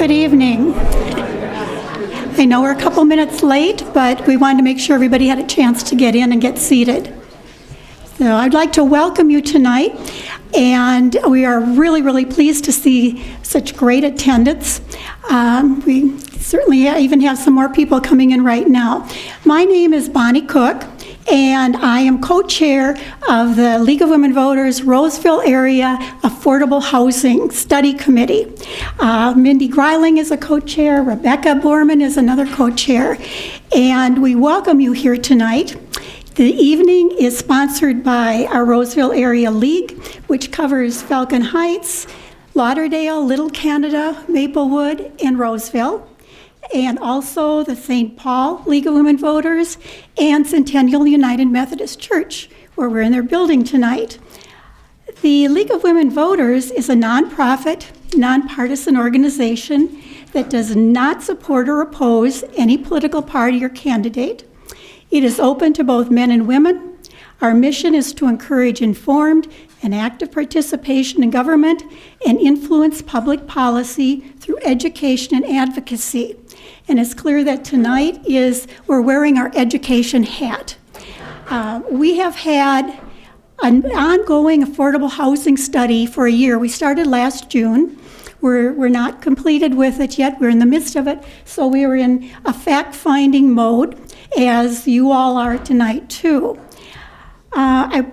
Good evening. I know we're a couple minutes late, but we wanted to make sure everybody had a chance to get in and get seated. So I'd like to welcome you tonight, and we are really, really pleased to see such great attendance. We certainly even have some more people coming in right now. My name is Bonnie Cook, and I am co-chair of the League of Women Voters Roseville Area Affordable Housing Study Committee. Mindy Greiling is a co-chair, Rebecca Borman is another co-chair, and we welcome you here tonight. The evening is sponsored by our Roseville Area League, which covers Falcon Heights, Lauderdale, Little Canada, Maplewood, and Roseville, and also the St. Paul League of Women Voters and Centennial United Methodist Church, where we're in their building tonight. The League of Women Voters is a nonprofit, nonpartisan organization that does not support or oppose any political party or candidate. It is open to both men and women. Our mission is to encourage informed and active participation in government and influence public policy through education and advocacy. And it's clear that tonight we're wearing our education hat. We have had an ongoing affordable housing study for a year. We started last June. We're not completed with it yet. We're in the midst of it. So we are in a fact-finding mode, as you all are tonight too.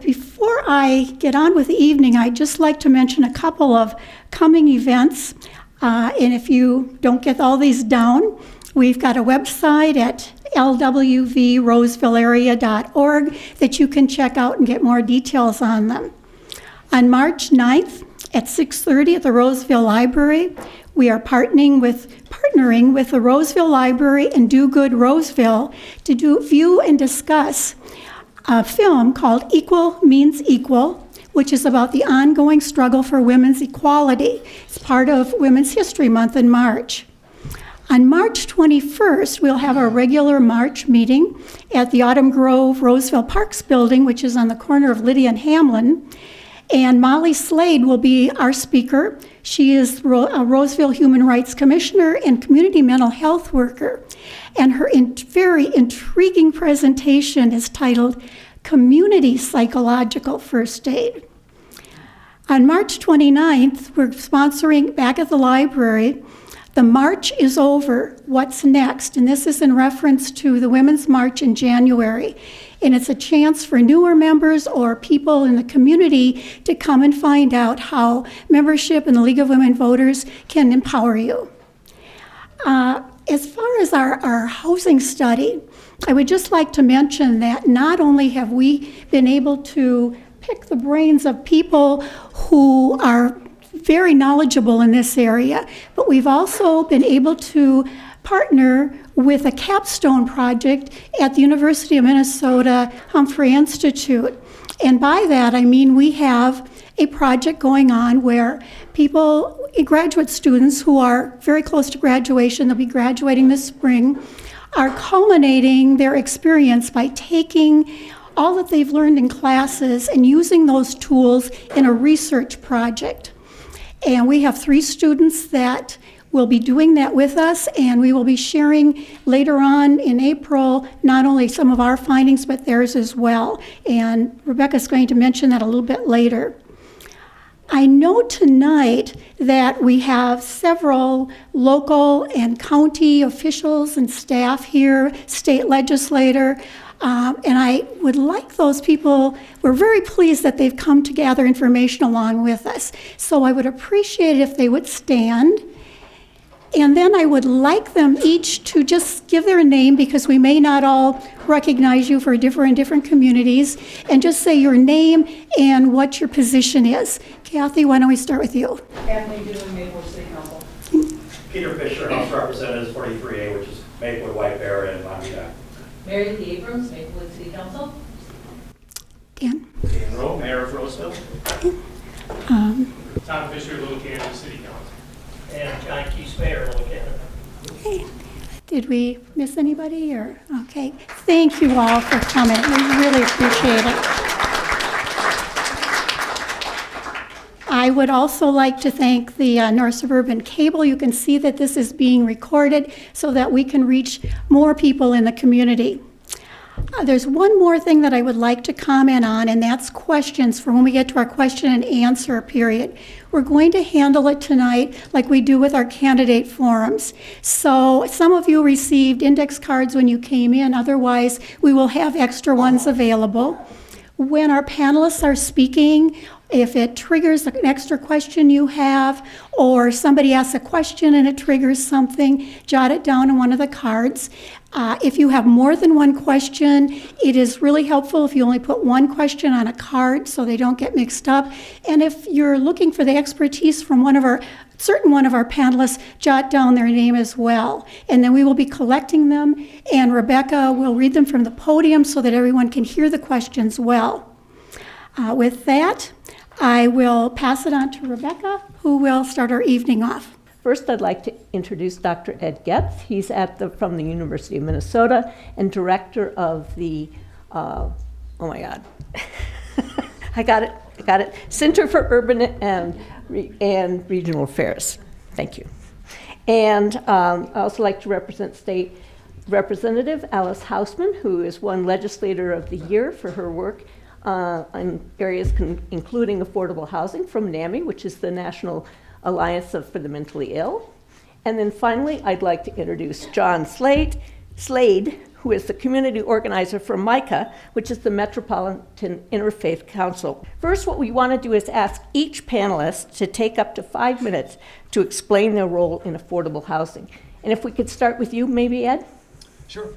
Before I get on with the evening, I'd just like to mention a couple of coming events. And if you don't get all these down, we've got a website at LWVRosevilleArea.org that you can check out and get more details on them. On March 9th at 6:30 at the Roseville Library, we are partnering with the Roseville Library and Do Good Roseville to view and discuss a film called Equal Means Equal, which is about the ongoing struggle for women's equality. It's part of Women's History Month in March. On March 21st, we'll have our regular March meeting at the Autumn Grove Roseville Parks building, which is on the corner of Lydia and Hamlin. And Molly Slade will be our speaker. She is a Roseville Human Rights Commissioner and community mental health worker. And her very intriguing presentation is titled Community Psychological First Aid. On March 29th, we're sponsoring back at the library, The March is Over, What's Next? And this is in reference to the Women's March in January. And it's a chance for newer members or people in the community to come and find out how membership in the League of Women Voters can empower you. As far as our housing study, I would just like to mention that not only have we been able to pick the brains of people who are very knowledgeable in this area, but we've also been able to partner with a capstone project at the University of Minnesota Humphrey Institute. And by that, I mean we have a project going on where graduate students who are very close to graduation, they'll be graduating this spring, are culminating their experience by taking all that they've learned in classes and using those tools in a research project. And we have 3 students that will be doing that with us, and we will be sharing later on in April not only some of our findings, but theirs as well. And Rebecca's going to mention that a little bit later. I know tonight that we have several local and county officials and staff here, state legislator, and I would like those people, we're very pleased that they've come to gather information along with us. So I would appreciate it if they would stand. And then I would like them each to just give their name, because we may not all recognize you for different communities, and just say your name and what your position is. Kathy, why don't we start with you? Kathleen Dillon, Maplewood City Council. Peter Fisher, House Representatives 43A, which is Maplewood, White Bear, and Montague. Mary Lee Abrams, Maplewood City Council. Dan? Dan Rowe, Mayor of Roseville. Um, Tom Fisher, Little Canada City Council. And John Keys, Mayor, Little Canada. Okay. Did we miss anybody? Okay. Thank you all for coming. We really appreciate it. I would also like to thank the North Suburban Cable. You can see that this is being recorded so that we can reach more people in the community. There's one more thing that I would like to comment on, and that's questions for when we get to our question and answer period. We're going to handle it tonight like we do with our candidate forums. So some of you received index cards when you came in. Otherwise, we will have extra ones available. When our panelists are speaking, if it triggers an extra question you have, or somebody asks a question and it triggers something, jot it down on one of the cards. If you have more than one question, it is really helpful if you only put one question on a card so they don't get mixed up. And if you're looking for the expertise from one of our panelists, jot down their name as well. And then we will be collecting them, and Rebecca will read them from the podium so that everyone can hear the questions well. With that, I will pass it on to Rebecca, who will start our evening off. First, I'd like to introduce Dr. Ed Getz. He's from the University of Minnesota and director of the, oh my God, I got it, Center for Urban and Regional Affairs. Thank you. And I also like to represent State Representative Alice Hausman, who is won Legislator of the Year for her work on areas including affordable housing from NAMI, which is the National Alliance for the Mentally Ill. And then finally, I'd like to introduce John Slade, who is the community organizer for MICA, which is the Metropolitan Interfaith Council. First, what we want to do is ask each panelist to take up to 5 minutes to explain their role in affordable housing. And if we could start with you, maybe, Ed? Sure.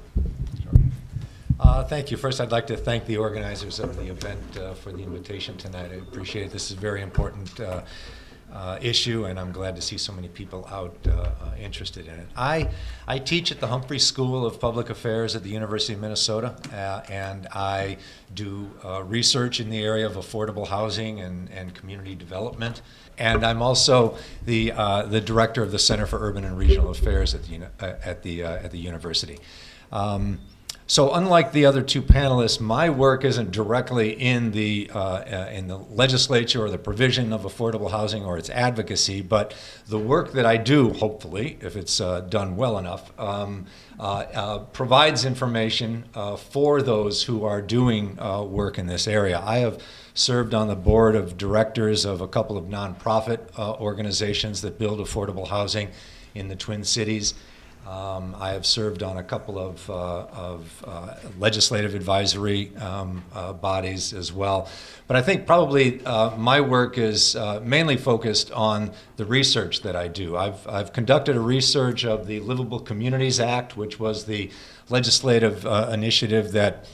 Thank you. First, I'd like to thank the organizers of the event for the invitation tonight. I appreciate it. This is a very important issue, and I'm glad to see so many people out interested in it. I teach at the Humphrey School of Public Affairs at the University of Minnesota, and I do research in the area of affordable housing and community development. And I'm also the director of the Center for Urban and Regional Affairs at the university. So unlike the other two panelists, my work isn't directly in the legislature or the provision of affordable housing or its advocacy, but the work that I do, hopefully, if it's done well enough, provides information for those who are doing work in this area. I have served on the board of directors of a couple of nonprofit organizations that build affordable housing in the Twin Cities. I have served on a couple of legislative advisory bodies as well. But I think probably my work is mainly focused on the research that I do. I've conducted a research of the Livable Communities Act, which was the legislative initiative that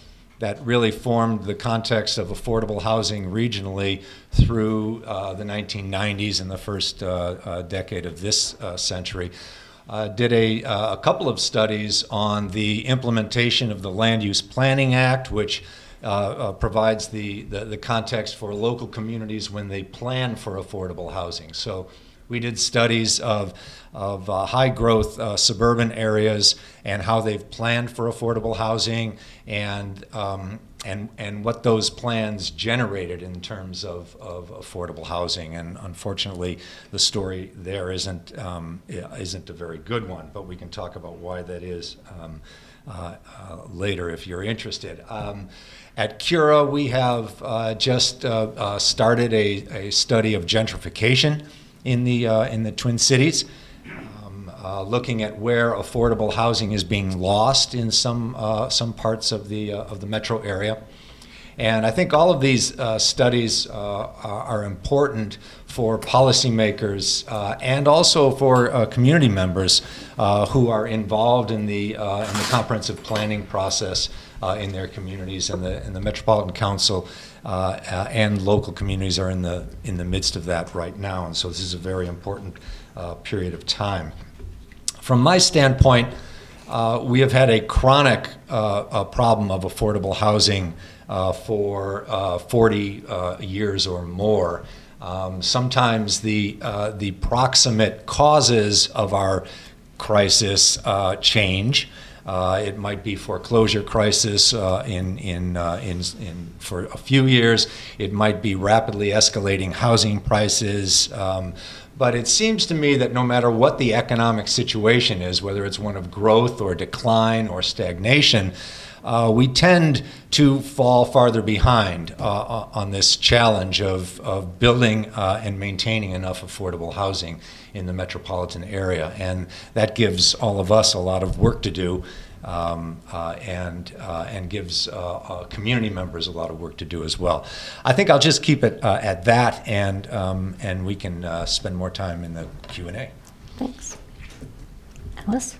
really formed the context of affordable housing regionally through the 1990s and the first decade of this century. Did a couple of studies on the implementation of the Land Use Planning Act, which provides the context for local communities when they plan for affordable housing. So we did studies of high growth suburban areas and how they've planned for affordable housing and what those plans generated in terms of affordable housing. And unfortunately, the story there isn't a very good one, but we can talk about why that is later if you're interested. At Cura, we have just started a study of gentrification in the Twin Cities, looking at where affordable housing is being lost in some parts of the metro area. And I think all of these studies are important for policymakers and also for community members who are involved in the comprehensive planning process in their communities, and the Metropolitan Council and local communities are in the midst of that right now. And so this is a very important period of time. From my standpoint, we have had a chronic problem of affordable housing for 40 years or more. Sometimes the proximate causes of our crisis change, It might be foreclosure crisis for a few years. It might be rapidly escalating housing prices. But it seems to me that no matter what the economic situation is, whether it's one of growth or decline or stagnation, we tend to fall farther behind on this challenge of building and maintaining enough affordable housing in the metropolitan area. And that gives all of us a lot of work to do, and gives community members a lot of work to do as well. I think I'll just keep it at that, and we can spend more time in the Q&A. Thanks. Alice?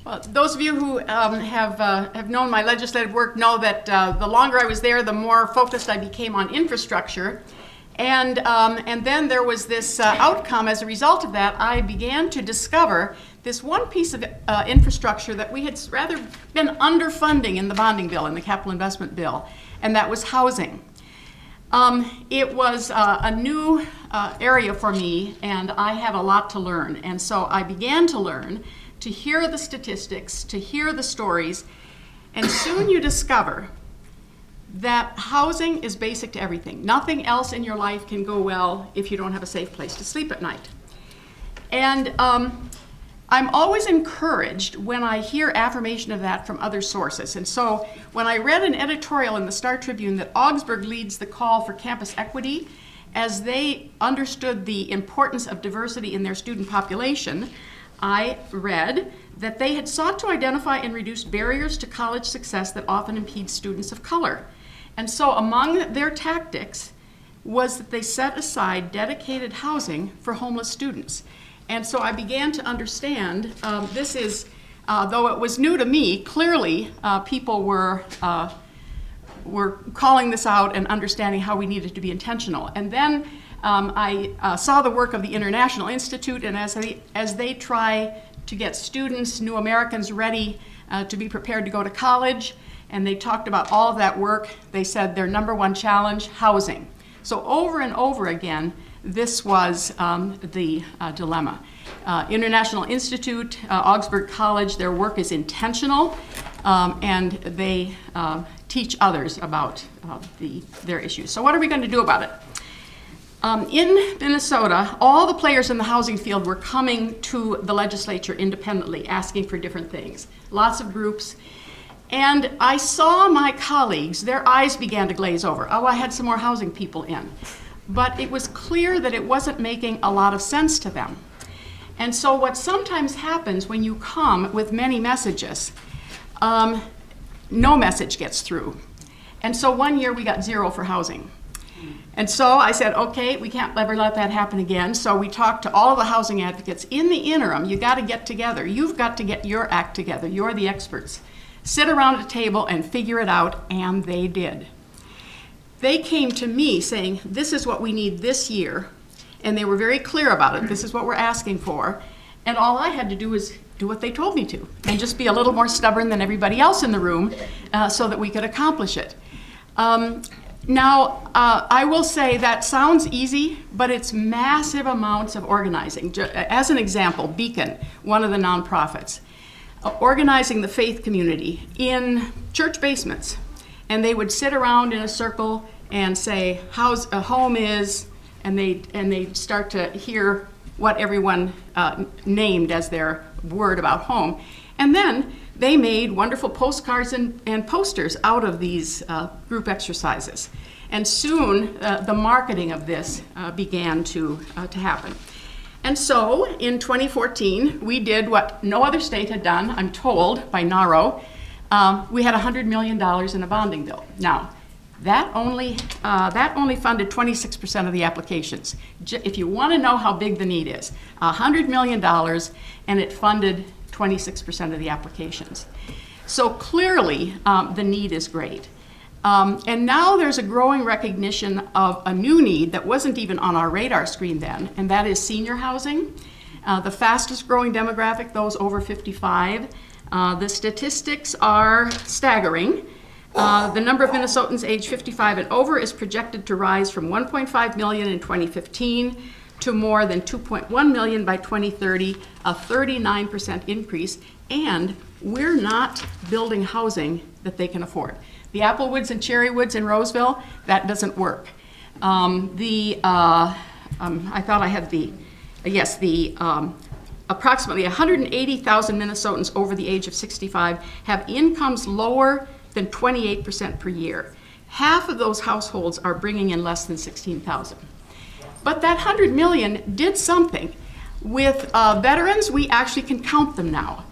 Well, those of you who have known my legislative work know that the longer I was there, the more focused I became on infrastructure. And then there was this outcome. As a result of that, I began to discover this one piece of infrastructure that we had rather been underfunding in the bonding bill, in the capital investment bill, and that was housing. It was a new area for me, and I had a lot to learn. And so I began to learn, to hear the statistics, to hear the stories, and soon you discover that housing is basic to everything. Nothing else in your life can go well if you don't have a safe place to sleep at night. And I'm always encouraged when I hear affirmation of that from other sources. And so when I read an editorial in the Star Tribune that Augsburg leads the call for campus equity, as they understood the importance of diversity in their student population, I read that they had sought to identify and reduce barriers to college success that often impede students of color. And so among their tactics was that they set aside dedicated housing for homeless students. And so I began to understand this is, though it was new to me, clearly people were calling this out and understanding how we needed to be intentional. And then I saw the work of the International Institute, and as they try to get students, new Americans, ready to be prepared to go to college, and they talked about all of that work, they said their number one challenge, housing. So over and over again, this was the dilemma. International Institute, Augsburg College, their work is intentional, and they teach others about their issues. So what are we going to do about it? In Minnesota, all the players in the housing field were coming to the legislature independently, asking for different things. Lots of groups. And I saw my colleagues, their eyes began to glaze over. Oh, I had some more housing people in. But it was clear that it wasn't making a lot of sense to them. And so what sometimes happens when you come with many messages, no message gets through. And so one year we got 0 for housing. And so I said, okay, we can't ever let that happen again. So we talked to all of the housing advocates. In the interim, you got to get together. You've got to get your act together. You're the experts. Sit around a table and figure it out, and they did. They came to me saying, this is what we need this year, and they were very clear about it. This is what we're asking for. And all I had to do was do what they told me to, and just be a little more stubborn than everybody else in the room so that we could accomplish it. Now, I will say that sounds easy, but it's massive amounts of organizing. As an example, Beacon, one of the nonprofits, organizing the faith community in church basements. And they would sit around in a circle and say, how's a home is, and they'd start to hear what everyone named as their word about home. And then they made wonderful postcards and posters out of these group exercises. And soon the marketing of this began to happen. And so in 2014, we did what no other state had done, I'm told, by NARO. We had $100 million in a bonding bill. Now, that only funded 26% of the applications. If you want to know how big the need is, $100 million, and it funded 26% of the applications. So clearly, the need is great. And now there's a growing recognition of a new need that wasn't even on our radar screen then, and that is senior housing. The fastest growing demographic, those over 55. The statistics are staggering. The number of Minnesotans aged 55 and over is projected to rise from 1.5 million in 2015 to more than 2.1 million by 2030, a 39% increase, and we're not building housing that they can afford. The Applewoods and Cherrywoods in Roseville, that doesn't work. I thought I had approximately 180,000 Minnesotans over the age of 65 have incomes lower than 28% per year. Half of those households are bringing in less than 16,000. But that 100 million did something. With veterans, we actually can count them now.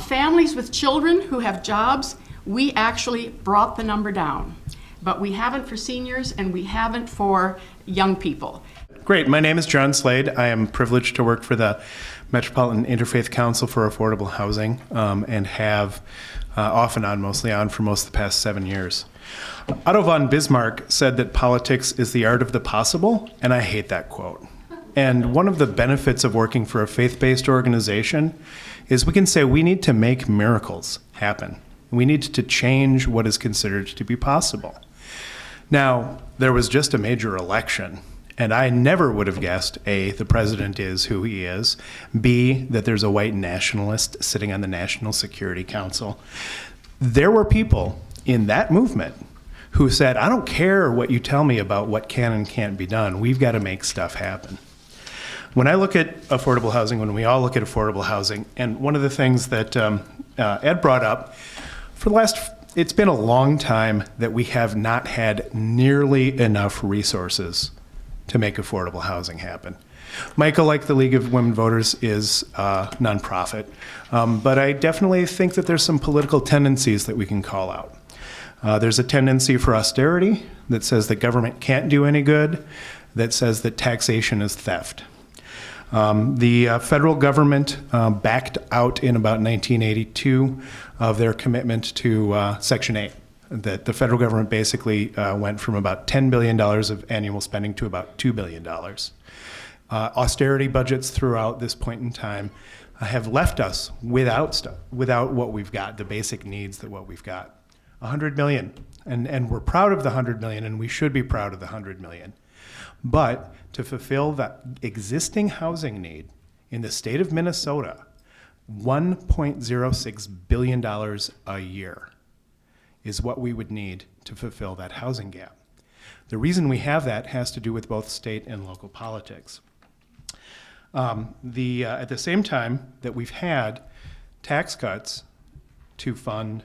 Families with children who have jobs, we actually brought the number down. But we haven't for seniors, and we haven't for young people. Great. My name is John Slade. I am privileged to work for the Metropolitan Interfaith Council for Affordable Housing, and have off and on, mostly on, for most of the past 7 years. Otto von Bismarck said that politics is the art of the possible, and I hate that quote. And one of the benefits of working for a faith-based organization is we can say we need to make miracles happen. We need to change what is considered to be possible. Now, there was just a major election, and I never would have guessed, A, the president is who he is, B, that there's a white nationalist sitting on the National Security Council. There were people in that movement who said, I don't care what you tell me about what can and can't be done. We've got to make stuff happen. When I look at affordable housing, when we all look at affordable housing, and one of the things that Ed brought up, it's been a long time that we have not had nearly enough resources to make affordable housing happen. Michael, like the League of Women Voters, is a nonprofit, but I definitely think that there's some political tendencies that we can call out. There's a tendency for austerity that says that government can't do any good, that says that taxation is theft. The federal government backed out in about 1982 of their commitment to Section 8. That the federal government basically went from about $10 billion of annual spending to about $2 billion. Austerity budgets throughout this point in time have left us without what we've got, the basic needs that what we've got. 100 million, and we're proud of the 100 million, and we should be proud of the 100 million. But to fulfill that existing housing need in the state of Minnesota, $1.06 billion a year is what we would need to fulfill that housing gap. The reason we have that has to do with both state and local politics. At the same time that we've had tax cuts to fund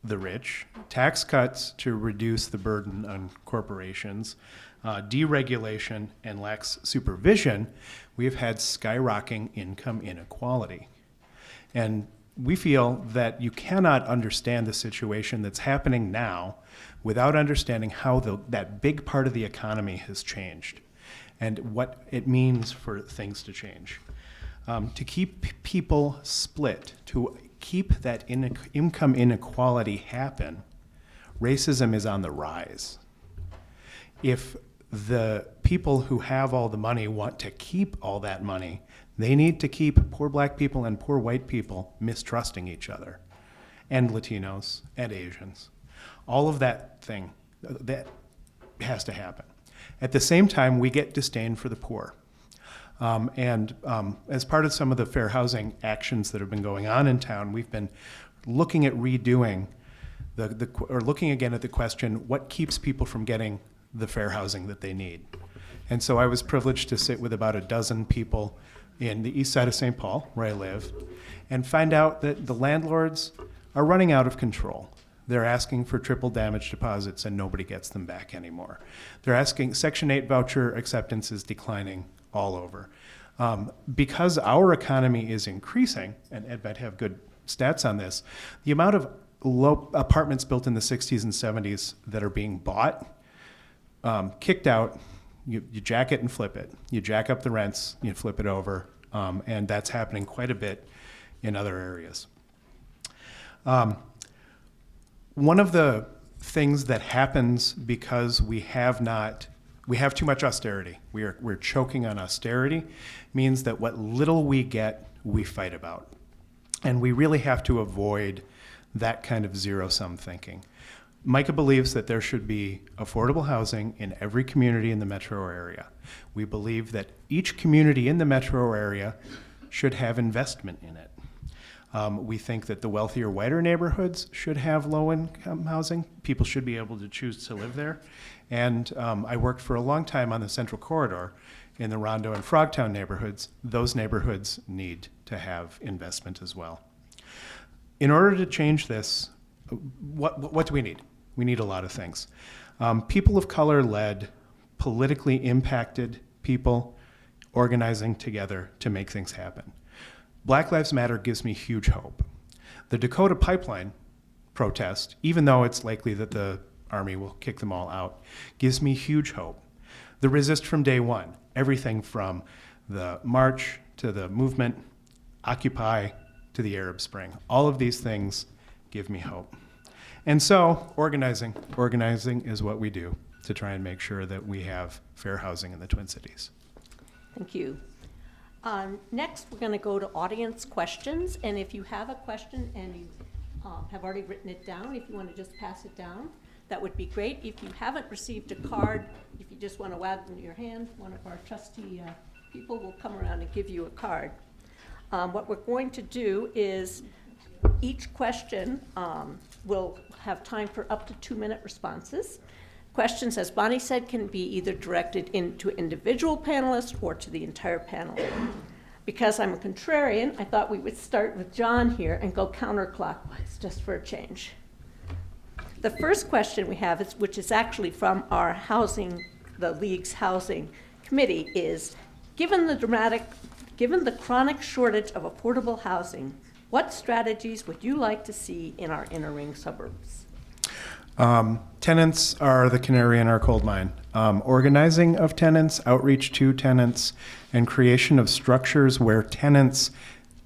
the rich, tax cuts to reduce the burden on corporations, deregulation, and lax supervision, we have had skyrocketing income inequality. And we feel that you cannot understand the situation that's happening now without understanding how that big part of the economy has changed and what it means for things to change. To keep people split, to keep that income inequality happen, racism is on the rise. If the people who have all the money want to keep all that money, they need to keep poor black people and poor white people mistrusting each other, and Latinos and Asians. All of that has to happen. At the same time, we get disdain for the poor. As part of some of the fair housing actions that have been going on in town, we've been looking at redoing or looking again at the question, what keeps people from getting the fair housing that they need? And so I was privileged to sit with about a dozen people in the east side of St. Paul, where I live, and find out that the landlords are running out of control. They're asking for triple damage deposits and nobody gets them back anymore. They're asking, Section 8 voucher acceptance is declining all over. Because our economy is increasing, and Ed might have good stats on this, the amount of low apartments built in the 60s and 70s that are being bought, kicked out, you jack it and flip it. You jack up the rents, you flip it over, and that's happening quite a bit in other areas. One of the things that happens because we have too much austerity, we're choking on austerity, means that what little we get, we fight about. And we really have to avoid that kind of zero-sum thinking. Micah believes that there should be affordable housing in every community in the metro area. We believe that each community in the metro area should have investment in it. We think that the wealthier, whiter neighborhoods should have low-income housing. People should be able to choose to live there. And I worked for a long time on the Central Corridor in the Rondo and Frogtown neighborhoods. Those neighborhoods need to have investment as well. In order to change this, what do we need? We need a lot of things. People of color-led, politically impacted people organizing together to make things happen. Black Lives Matter gives me huge hope. The Dakota Pipeline protest, even though it's likely that the Army will kick them all out, gives me huge hope. The Resist from day one, everything from the march to the movement, Occupy to the Arab Spring, all of these things give me hope. And so, organizing is what we do to try and make sure that we have fair housing in the Twin Cities. Thank you. Next, we're going to go to audience questions, and if you have a question and you have already written it down, if you want to just pass it down, that would be great. If you haven't received a card, if you just want to wag your hand, one of our trustee people will come around and give you a card. What we're going to do is each question will have time for up to 2-minute responses. Questions, as Bonnie said, can be either directed to individual panelists or to the entire panel. Because I'm a contrarian, I thought we would start with John here and go counterclockwise, just for a change. The first question we have, which is actually from our the League's housing committee, is, given the chronic shortage of affordable housing, what strategies would you like to see in our inner ring suburbs? Tenants are the canary in our coal mine. Organizing of tenants, outreach to tenants, and creation of structures where tenants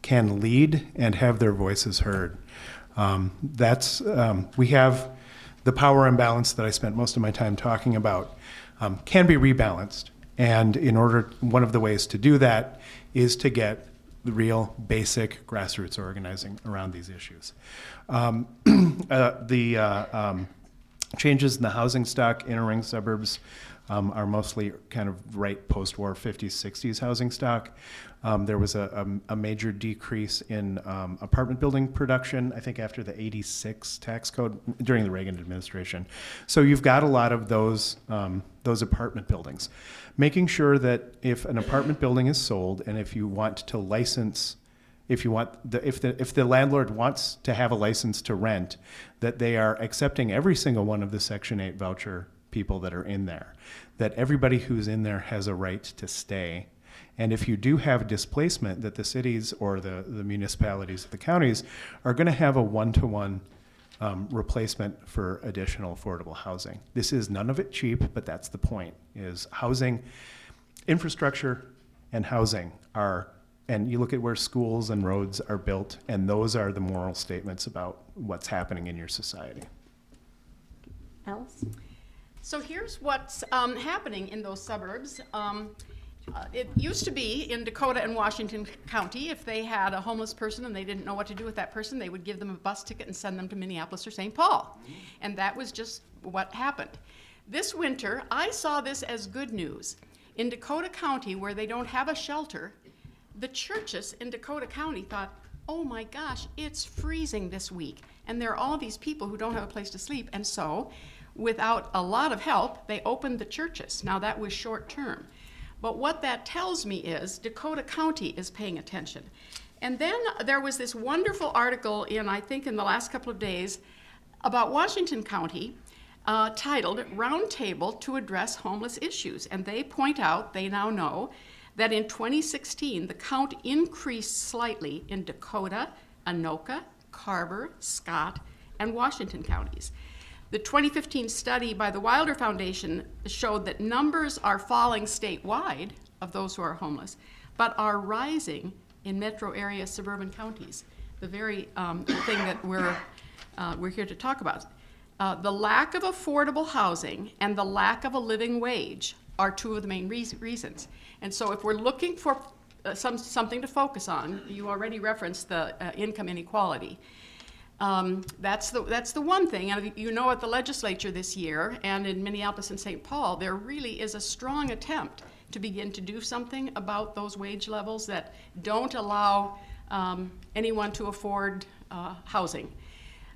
can lead and have their voices heard. We have the power imbalance that I spent most of my time talking about can be rebalanced. And one of the ways to do that is to get the real basic grassroots organizing around these issues. Changes in the housing stock, inner ring suburbs, are mostly kind of right post-war 50s, 60s housing stock. There was a major decrease in apartment building production, I think after the 86 tax code during the Reagan administration. So you've got a lot of those apartment buildings. Making sure that if an apartment building is sold and if you want to license, if the landlord wants to have a license to rent, that they are accepting every single one of the Section 8 voucher people that are in there, that everybody who's in there has a right to stay. And if you do have displacement, that the cities or the municipalities, the counties, are going to have a one-to-one replacement for additional affordable housing. This is none of it cheap, but that's the point, is housing, infrastructure and housing are, and you look at where schools and roads are built, and those are the moral statements about what's happening in your society. Alice? So here's what's happening in those suburbs. It used to be in Dakota and Washington County, if they had a homeless person and they didn't know what to do with that person, they would give them a bus ticket and send them to Minneapolis or St. Paul. And that was just what happened. This winter, I saw this as good news. In Dakota County, where they don't have a shelter, the churches in Dakota County thought, oh my gosh, it's freezing this week. And there are all these people who don't have a place to sleep. And so, without a lot of help, they opened the churches. Now that was short term. But what that tells me is Dakota County is paying attention. And then there was this wonderful article I think in the last couple of days, about Washington County, titled Roundtable to Address Homeless Issues. And they point out, they now know, that in 2016, the count increased slightly in Dakota, Anoka, Carver, Scott, and Washington counties. The 2015 study by the Wilder Foundation showed that numbers are falling statewide of those who are homeless, but are rising in metro area suburban counties, the very thing that we're here to talk about. The lack of affordable housing and the lack of a living wage are two of the main reasons. And so if we're looking for something to focus on, you already referenced the income inequality. That's the one thing. And you know, at the legislature this year and in Minneapolis and St. Paul, there really is a strong attempt to begin to do something about those wage levels that don't allow anyone to afford housing.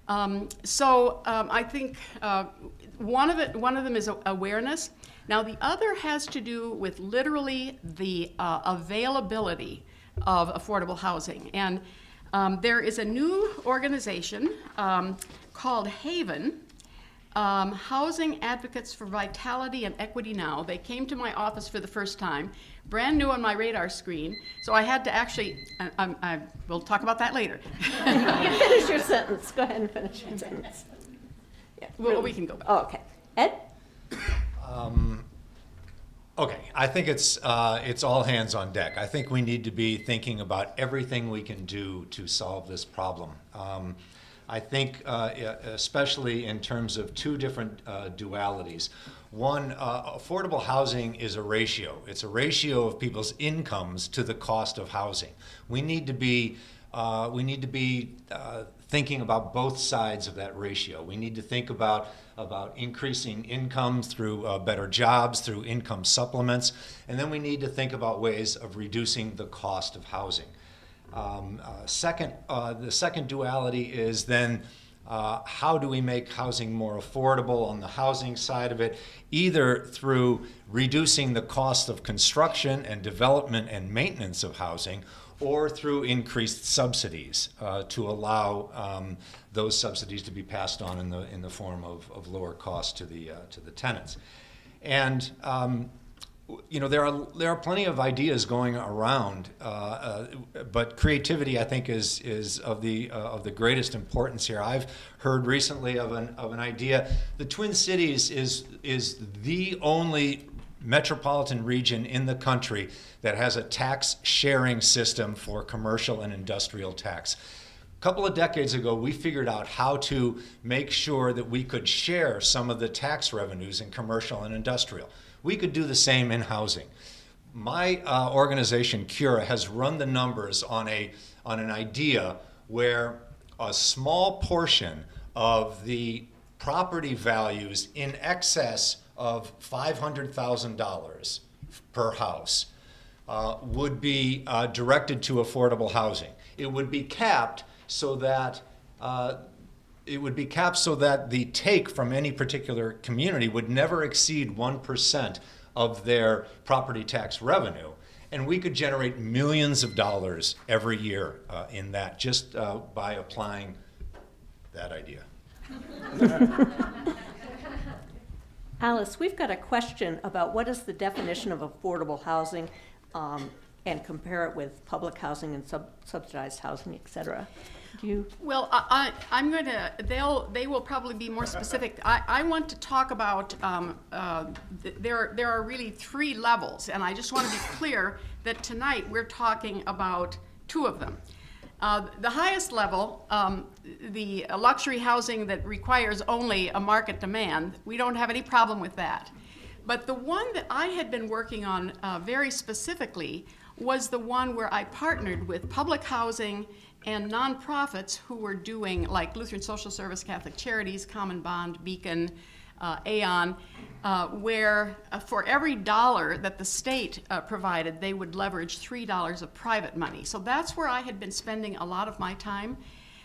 I think one of them is awareness. Now, the other has to do with literally the availability of affordable housing. And there is a new organization called Haven, Housing Advocates for Vitality and Equity Now. They came to my office for the first time, brand new on my radar screen, so I had to actually, we'll talk about that later. Finish your sentence. Go ahead and finish your sentence. Yeah, Well, we can go back. Oh, okay. Ed? Okay, I think it's all hands on deck. I think we need to be thinking about everything we can do to solve this problem. I think especially in terms of two different dualities. One, affordable housing is a ratio. It's a ratio of people's incomes to the cost of housing. We need to be thinking about both sides of that ratio. We need to think about increasing incomes through better jobs, through income supplements, and then we need to think about ways of reducing the cost of housing. The second duality is then how do we make housing more affordable on the housing side of it, either through reducing the cost of construction and development and maintenance of housing, or through increased subsidies to allow those subsidies to be passed on in the form of lower costs to the tenants. And there are plenty of ideas going around, but creativity, I think, is of the greatest importance here. I've heard recently of an idea. The Twin Cities is the only metropolitan region in the country that has a tax sharing system for commercial and industrial tax. A couple of decades ago, we figured out how to make sure that we could share some of the tax revenues in commercial and industrial. We could do the same in housing. My organization, Cura, has run the numbers on an idea where a small portion of the property values in excess of $500,000 per house would be directed to affordable housing. It would be capped so that the take from any particular community would never exceed 1% of their property tax revenue, and we could generate millions of dollars every year in that just by applying that idea. Alice, we've got a question about what is the definition of affordable housing and compare it with public housing and subsidized housing, et cetera. Do you? Well, I'm going to, they will probably be more specific. I want to talk about, there are really three levels, and I just want to be clear that tonight we're talking about two of them. The highest level, the luxury housing that requires only a market demand, we don't have any problem with that. But the one that I had been working on very specifically was the one where I partnered with public housing and nonprofits who were doing, like Lutheran Social Service, Catholic Charities, Common Bond, Beacon, Aon, where for every dollar that the state provided, they would leverage $3 of private money. So that's where I had been spending a lot of my time.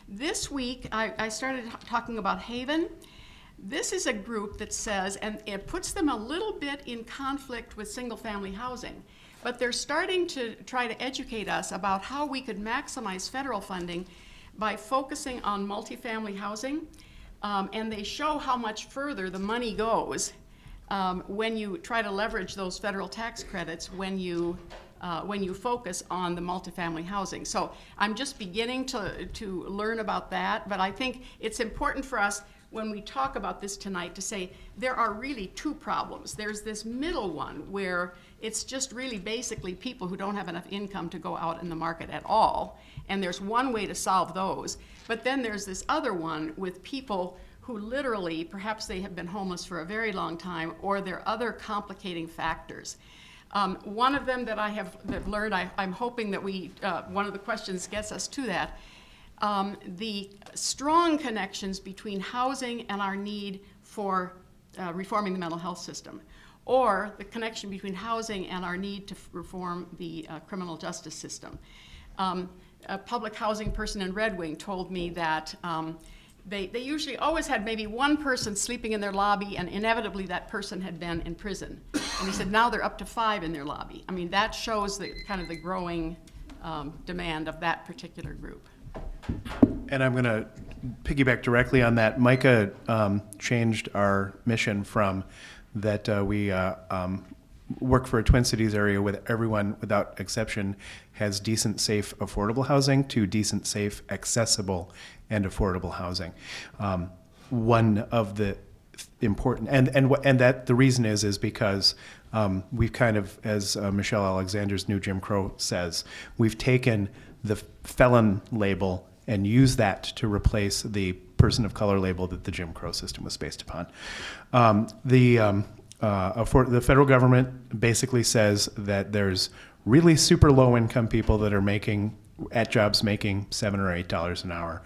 This week, I started talking about Haven. This is a group that says, and it puts them a little bit in conflict with single-family housing, but they're starting to try to educate us about how we could maximize federal funding by focusing on multifamily housing. And they show how much further the money goes when you try to leverage those federal tax credits when you focus on the multifamily housing. So I'm just beginning to learn about that, but I think it's important for us when we talk about this tonight to say there are really two problems. There's this middle one where it's just really basically people who don't have enough income to go out in the market at all, and there's one way to solve those. But then there's this other one with people who literally, perhaps they have been homeless for a very long time, or there are other complicating factors. One of them that I have learned, I'm hoping that one of the questions gets us to that. the strong connections between housing and our need for reforming the mental health system, or the connection between housing and our need to reform the criminal justice system. A public housing person in Red Wing told me that they usually always had maybe one person sleeping in their lobby, and inevitably that person had been in prison. And he said now they're up to 5 in their lobby. I mean, that shows the kind of the growing demand of that particular group. And I'm going to piggyback directly on that. Micah changed our mission from that we work for a Twin Cities area with everyone, without exception, has decent, safe, affordable housing to decent, safe, accessible, and affordable housing. One of the important, and that the reason is because we've kind of, as Michelle Alexander's new Jim Crow says, we've taken the felon label and used that to replace the person of color label that the Jim Crow system was based upon. The federal government basically says that there's really super low income people that are making at jobs making $7 or $8 an hour.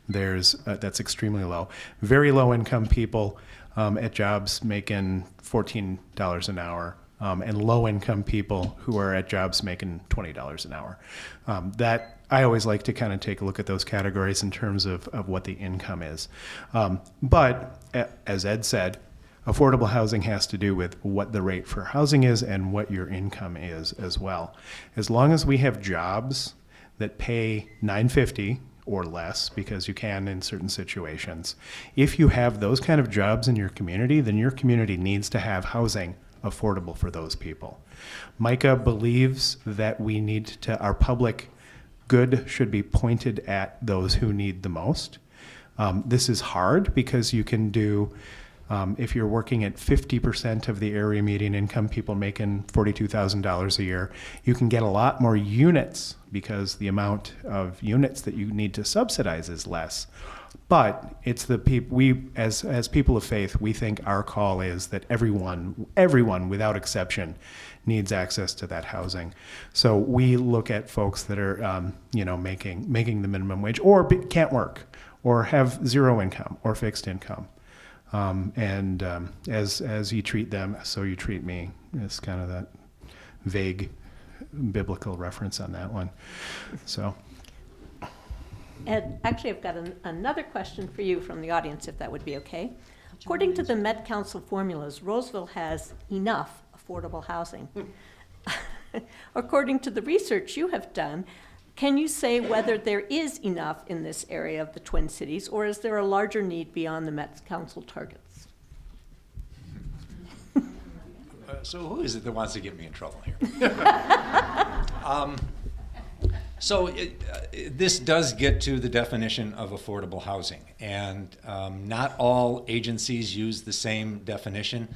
There's that's extremely low. Very low income people at jobs making $14 an hour, and low income people who are at jobs making $20 an hour. That I always like to kind of take a look at those categories in terms of what the income is. But as Ed said, affordable housing has to do with what the rate for housing is and what your income is as well. As long as we have jobs that pay $9.50 or less, because you can in certain situations, if you have those kind of jobs in your community, then your community needs to have housing affordable for those people. Micah believes that we need to, our public good should be pointed at those who need the most. This is hard because you can do, if you're working at 50% of the area median income, people making $42,000 a year, you can get a lot more units because the amount of units that you need to subsidize is less. But it's the people, we, as people of faith, we think our call is that everyone without exception needs access to that housing. So we look at folks that are, making the minimum wage or can't work or have zero income or fixed income. As you treat them, so you treat me. It's kind of that vague biblical reference on that one. So. Ed, actually, I've got another question for you from the audience, if that would be okay. According to the Met Council formulas, Roseville has enough affordable housing. According to the research you have done, can you say whether there is enough in this area of the Twin Cities, or is there a larger need beyond the Met Council targets? So who is it that wants to get me in trouble here? This does get to the definition of affordable housing, and not all agencies use the same definition.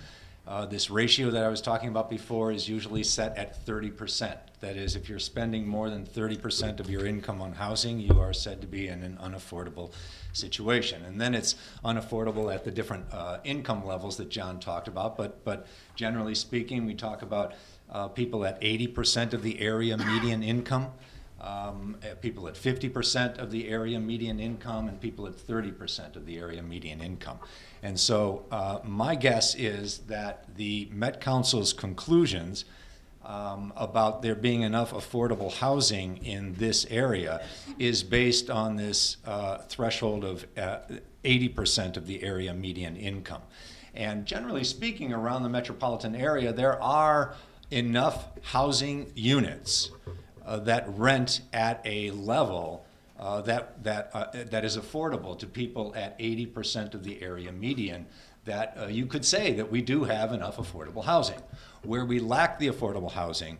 This ratio that I was talking about before is usually set at 30%. That is, if you're spending more than 30% of your income on housing, you are said to be in an unaffordable situation. And then it's unaffordable at the different income levels that John talked about. But generally speaking, we talk about people at 80% of the area median income, people at 50% of the area median income, and people at 30% of the area median income. And so my guess is that the Met Council's conclusions about there being enough affordable housing in this area is based on this threshold of 80% of the area median income. And generally speaking, around the metropolitan area, there are enough housing units that rent at a level that is affordable to people at 80% of the area median, that you could say that we do have enough affordable housing. Where we lack the affordable housing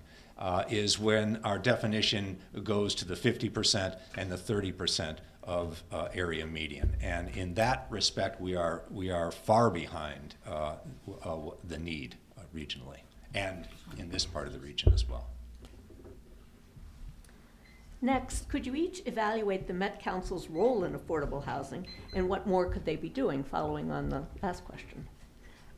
is when our definition goes to the 50% and the 30% of area median. And in that respect, we are far behind the need regionally, and in this part of the region as well. Next, could you each evaluate the Met Council's role in affordable housing, and what more could they be doing, following on the last question?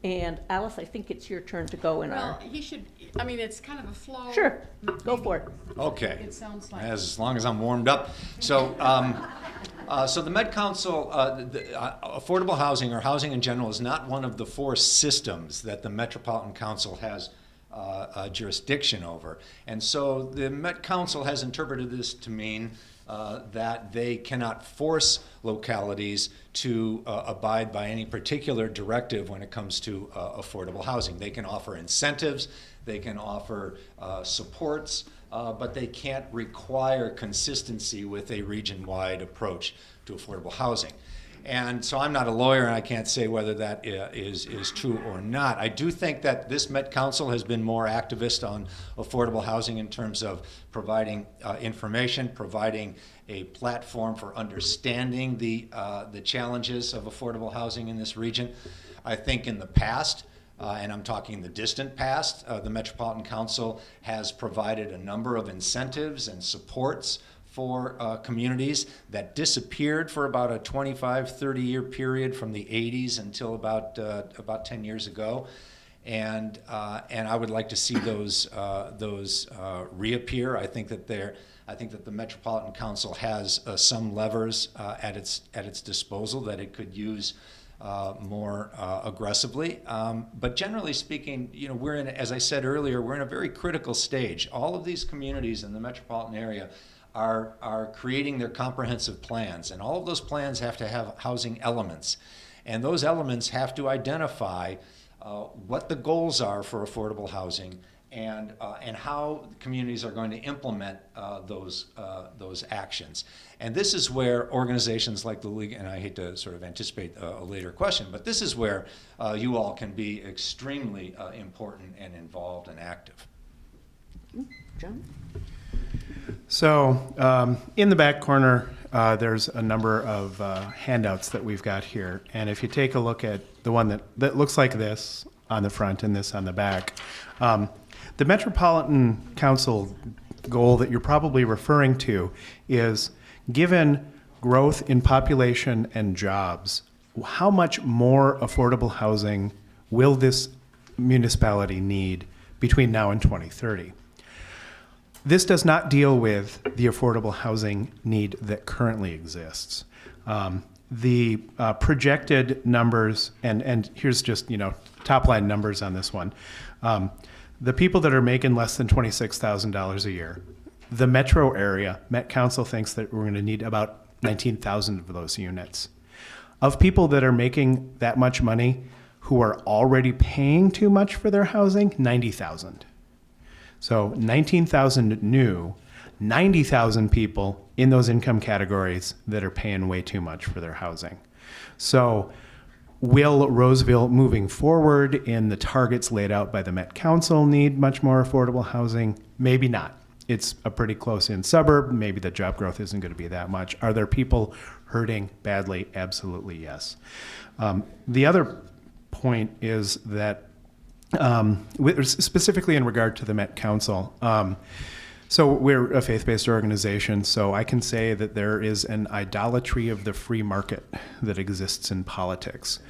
And Alice, I think it's your turn to go in Well, our... he should, I mean, it's kind of a flow. Sure, go for it. Okay. It sounds like. As long as I'm warmed up. So So the Met Council, affordable housing or housing in general is not one of the 4 systems that the Metropolitan Council has jurisdiction over. And so the Met Council has interpreted this to mean that they cannot force localities to abide by any particular directive when it comes to affordable housing. They can offer incentives, they can offer supports, but they can't require consistency with a region-wide approach to affordable housing. And so I'm not a lawyer, and I can't say whether that is true or not. I do think that this Met Council has been more activist on affordable housing in terms of providing information, providing a platform for understanding the challenges of affordable housing in this region. I think in the past, and I'm talking the distant past, the Metropolitan Council has provided a number of incentives and supports for communities that disappeared for about a 25, 30-year period from the 80s until about 10 years ago. And I would like to see those reappear. I think that the Metropolitan Council has some levers at its disposal that it could use more aggressively. But generally speaking, we're in, as I said earlier, we're in a very critical stage. All of these communities in the metropolitan area are creating their comprehensive plans, and all of those plans have to have housing elements. And those elements have to identify what the goals are for affordable housing and how communities are going to implement those actions. And this is where organizations like the League, and I hate to sort of anticipate a later question, but this is where you all can be extremely important and involved and active. John? So in the back corner, there's a number of handouts that we've got here. And if you take a look at the one that looks like this on the front and this on the back, the Metropolitan Council goal that you're probably referring to is, given growth in population and jobs, how much more affordable housing will this municipality need between now and 2030? This does not deal with the affordable housing need that currently exists. The projected numbers, and here's just top line numbers on this one. The people that are making less than $26,000 a year, the metro area, Met Council thinks that we're going to need about 19,000 of those units. Of people that are making that much money who are already paying too much for their housing, 90,000. So 19,000 new, 90,000 people in those income categories that are paying way too much for their housing. So will Roseville, moving forward in the targets laid out by the Met Council, need much more affordable housing? Maybe not. It's a pretty close-in suburb. Maybe the job growth isn't going to be that much. Are there people hurting badly? Absolutely, yes. The other point is that specifically in regard to the Met Council, so we're a faith-based organization, so I can say that there is an idolatry of the free market that exists in politics,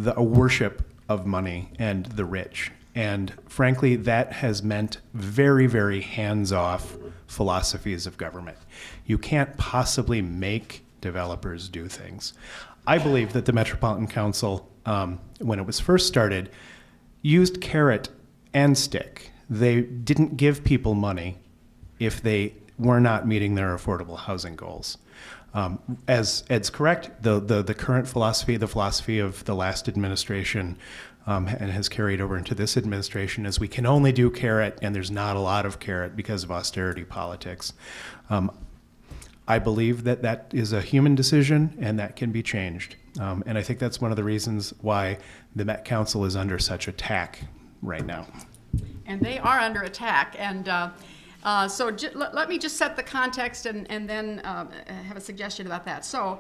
a worship of money and the rich. And frankly, that has meant very, very hands-off philosophies of government. You can't possibly make developers do things. I believe that the Metropolitan Council, when it was first started, used carrot and stick. They didn't give people money if they were not meeting their affordable housing goals. As Ed's correct, the current philosophy, the philosophy of the last administration, and has carried over into this administration, is we can only do carrot, and there's not a lot of carrot because of austerity politics. I believe that that is a human decision, and that can be changed. And I think that's one of the reasons why the Met Council is under such attack right now. And they are under attack. And so let me just set the context and then have a suggestion about that. So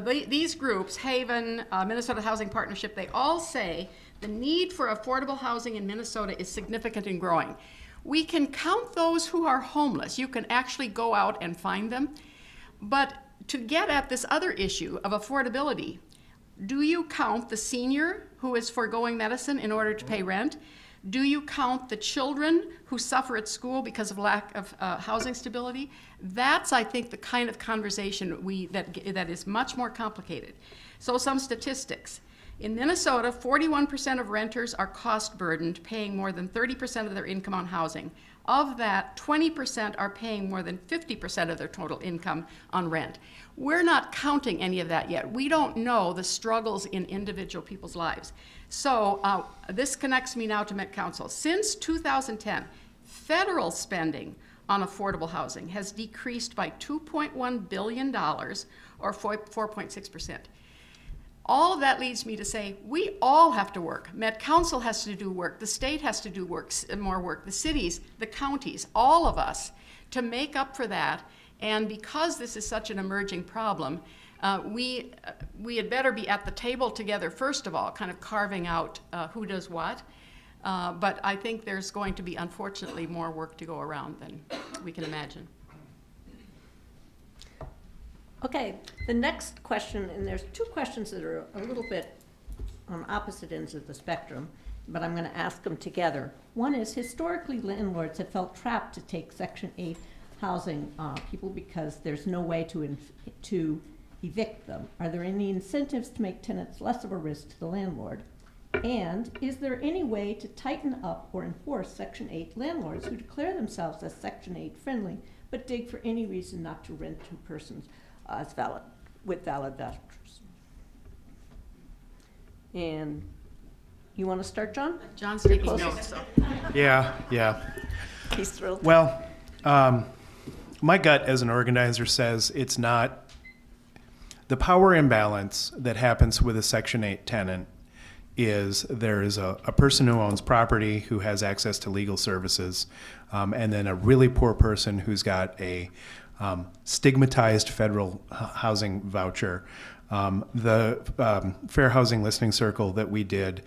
these groups, Haven, Minnesota Housing Partnership, they all say the need for affordable housing in Minnesota is significant and growing. We can count those who are homeless. You can actually go out and find them. But to get at this other issue of affordability, do you count the senior who is foregoing medicine in order to pay rent? Do you count the children who suffer at school because of lack of housing stability? That's, I think, the kind of conversation that is much more complicated. So some statistics. In Minnesota, 41% of renters are cost burdened, paying more than 30% of their income on housing. Of that, 20% are paying more than 50% of their total income on rent. We're not counting any of that yet. We don't know the struggles in individual people's lives. So this connects me now to Met Council. Since 2010, federal spending on affordable housing has decreased by $2.1 billion, or 4.6%. All of that leads me to say we all have to work. Met Council has to do work. The state has to do more work. The cities, the counties, all of us, to make up for that. And because this is such an emerging problem, we had better be at the table together, first of all, kind of carving out who does what. But I think there's going to be, unfortunately, more work to go around than we can imagine. Okay, the next question, and there's two questions that are a little bit on opposite ends of the spectrum, but I'm going to ask them together. One is, historically, landlords have felt trapped to take Section 8 housing people because there's no way to evict them. Are there any incentives to make tenants less of a risk to the landlord? And is there any way to tighten up or enforce Section 8 landlords who declare themselves as Section 8 friendly, but dig for any reason not to rent to persons with valid vouchers? And you want to start, John? John's taking notes. So. Yeah. He's thrilled. Well, my gut as an organizer says it's not the power imbalance that happens with a Section 8 tenant is there is a person who owns property who has access to legal services, and then a really poor person who's got a stigmatized federal housing voucher. The Fair Housing Listening Circle that we did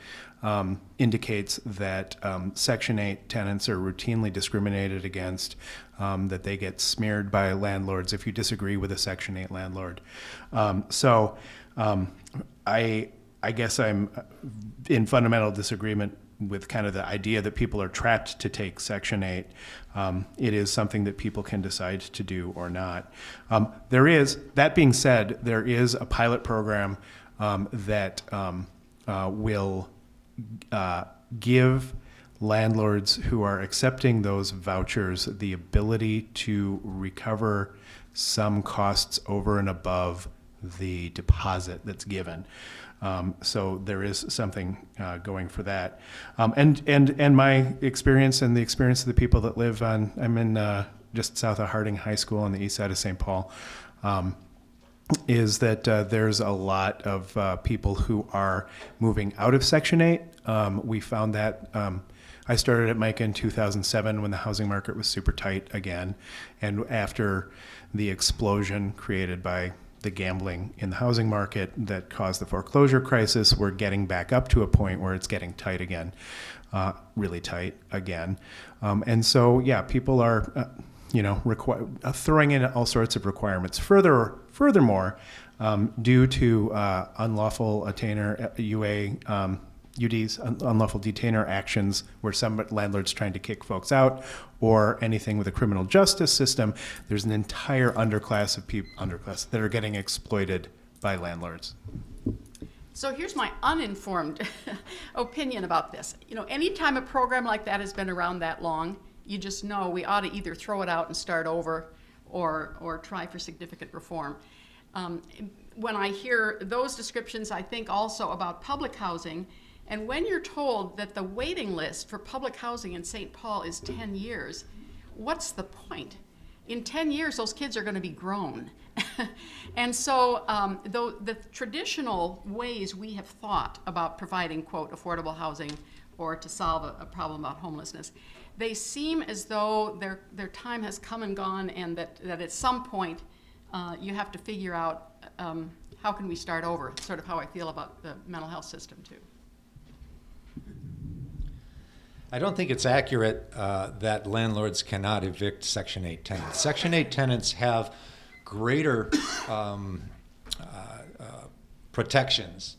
indicates that Section 8 tenants are routinely discriminated against, that they get smeared by landlords if you disagree with a Section 8 landlord. I guess I'm in fundamental disagreement with kind of the idea that people are trapped to take Section 8. It is something that people can decide to do or not. That being said, there is a pilot program that will give landlords who are accepting those vouchers the ability to recover some costs over and above the deposit that's given. So there is something going for that. And my experience and the experience of the people that live I'm in just south of Harding High School on the east side of St. Paul, is that there's a lot of people who are moving out of Section 8. We found that I started at MICA in 2007 when the housing market was super tight again. And after the explosion created by the gambling in the housing market that caused the foreclosure crisis, we're getting back up to a point where it's getting tight again, really tight again. And so, yeah, people are, throwing in all sorts of requirements. Furthermore, due to unlawful detainer, UDs, unlawful detainer actions where some landlords trying to kick folks out, or anything with a criminal justice system, there's an entire underclass of people that are getting exploited by landlords. So here's my uninformed opinion about this. Anytime a program like that has been around that long, you just know we ought to either throw it out and start over or try for significant reform. When I hear those descriptions, I think also about public housing. And when you're told that the waiting list for public housing in St. Paul is 10 years, what's the point? In 10 years, those kids are going to be grown. And so the traditional ways we have thought about providing, quote, affordable housing or to solve a problem about homelessness, they seem as though their time has come and gone, and that at some point you have to figure out how can we start over. It's sort of how I feel about the mental health system, too. I don't think it's accurate that landlords cannot evict Section 8 tenants. Section 8 tenants have greater protections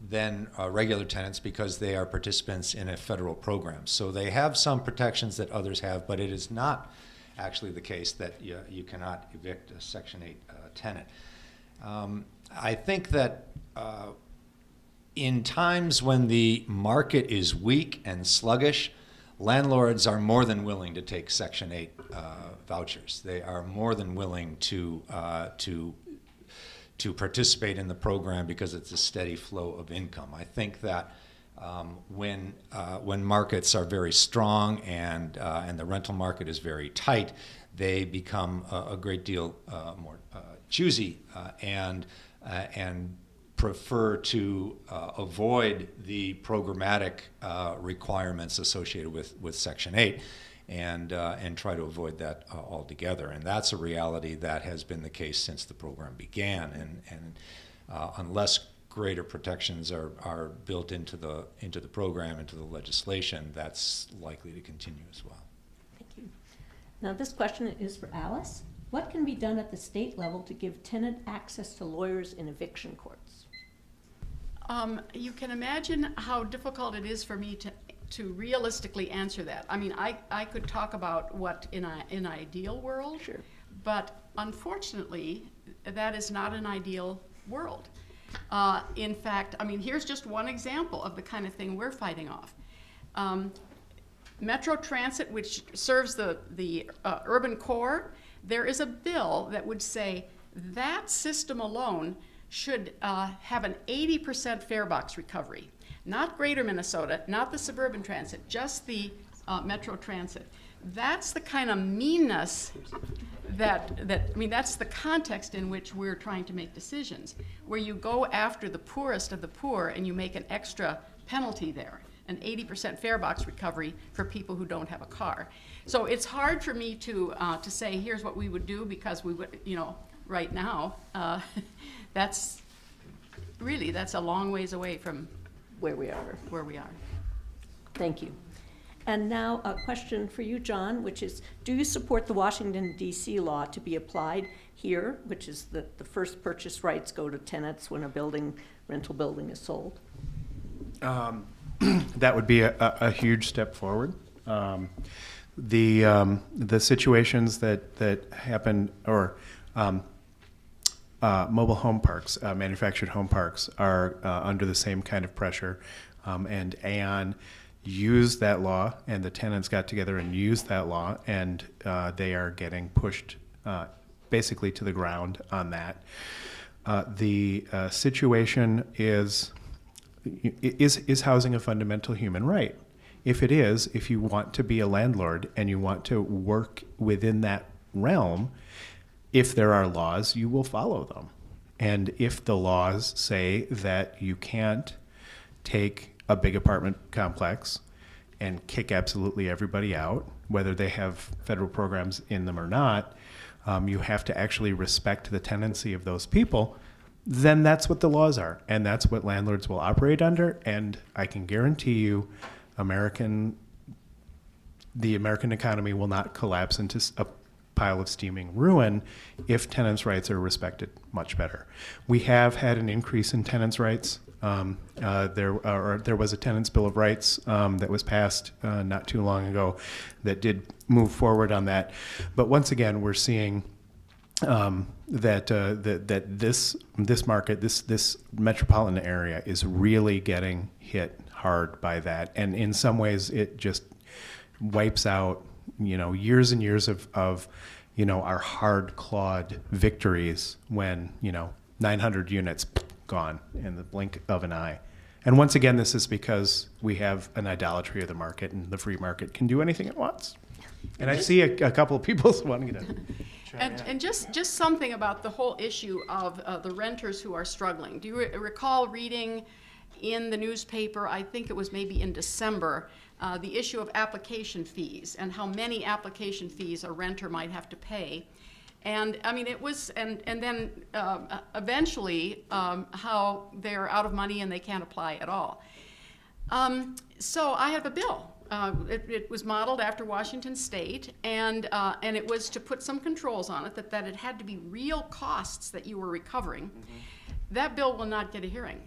than regular tenants because they are participants in a federal program. So they have some protections that others have, but it is not actually the case that you cannot evict a Section 8 tenant. I think that in times when the market is weak and sluggish, landlords are more than willing to take Section 8 vouchers. They are more than willing to participate in the program because it's a steady flow of income. I think that when markets are very strong and the rental market is very tight, they become a great deal more choosy and prefer to avoid the programmatic requirements associated with Section 8 and try to avoid that altogether. And that's a reality that has been the case since the program began. And unless greater protections are built into the program, into the legislation, that's likely to continue as well. Thank you. Now this question is for Alice. What can be done at the state level to give tenant access to lawyers in eviction courts? You can imagine how difficult it is for me to realistically answer that. I mean, I could talk about what in an ideal world, Sure. But unfortunately, that is not an ideal world. In fact, I mean, here's just one example of the kind of thing we're fighting off. Metro Transit, which serves the urban core, there is a bill that would say that system alone should have an 80% fare box recovery. Not Greater Minnesota, not the suburban transit, just the Metro Transit. That's the kind of meanness I mean, that's the context in which we're trying to make decisions, where you go after the poorest of the poor and you make an extra penalty there, an 80% fare box recovery for people who don't have a car. So it's hard for me to say, here's what we would do, because we would, right now, that's a long ways away from Where we are. where we are. Thank you. And now a question for you, John, which is, do you support the Washington, D.C. law to be applied here, which is that the first purchase rights go to tenants when a rental building is sold? That would be a huge step forward. The situations that happen, or mobile home parks, manufactured home parks, are under the same kind of pressure, and Aon used that law, and the tenants got together and used that law, and they are getting pushed basically to the ground on that. The situation is housing a fundamental human right? If it is, if you want to be a landlord and you want to work within that realm, if there are laws, you will follow them. And if the laws say that you can't take a big apartment complex and kick absolutely everybody out, whether they have federal programs in them or not, you have to actually respect the tenancy of those people, then that's what the laws are. And that's what landlords will operate under. And I can guarantee you, the American economy will not collapse into a pile of steaming ruin if tenants' rights are respected much better. We have had an increase in tenants' rights. There was a Tenants' Bill of Rights that was passed not too long ago that did move forward on that. But once again, we're seeing that this market, this metropolitan area, is really getting hit hard by that, and in some ways, it just wipes out years and years of our hard-clawed victories when 900 units gone in the blink of an eye. And once again, this is because we have an idolatry of the market, and the free market can do anything it wants. And I see a couple of people wanting to. And just something about the whole issue of the renters who are struggling. Do you recall reading in the newspaper, I think it was maybe in December, the issue of application fees and how many application fees a renter might have to pay? And I mean, it was, and then eventually how they're out of money and they can't apply at all. So I have a bill. It was modeled after Washington State, and it was to put some controls on it, that it had to be real costs that you were recovering. Mm-hmm. that bill will not get a hearing.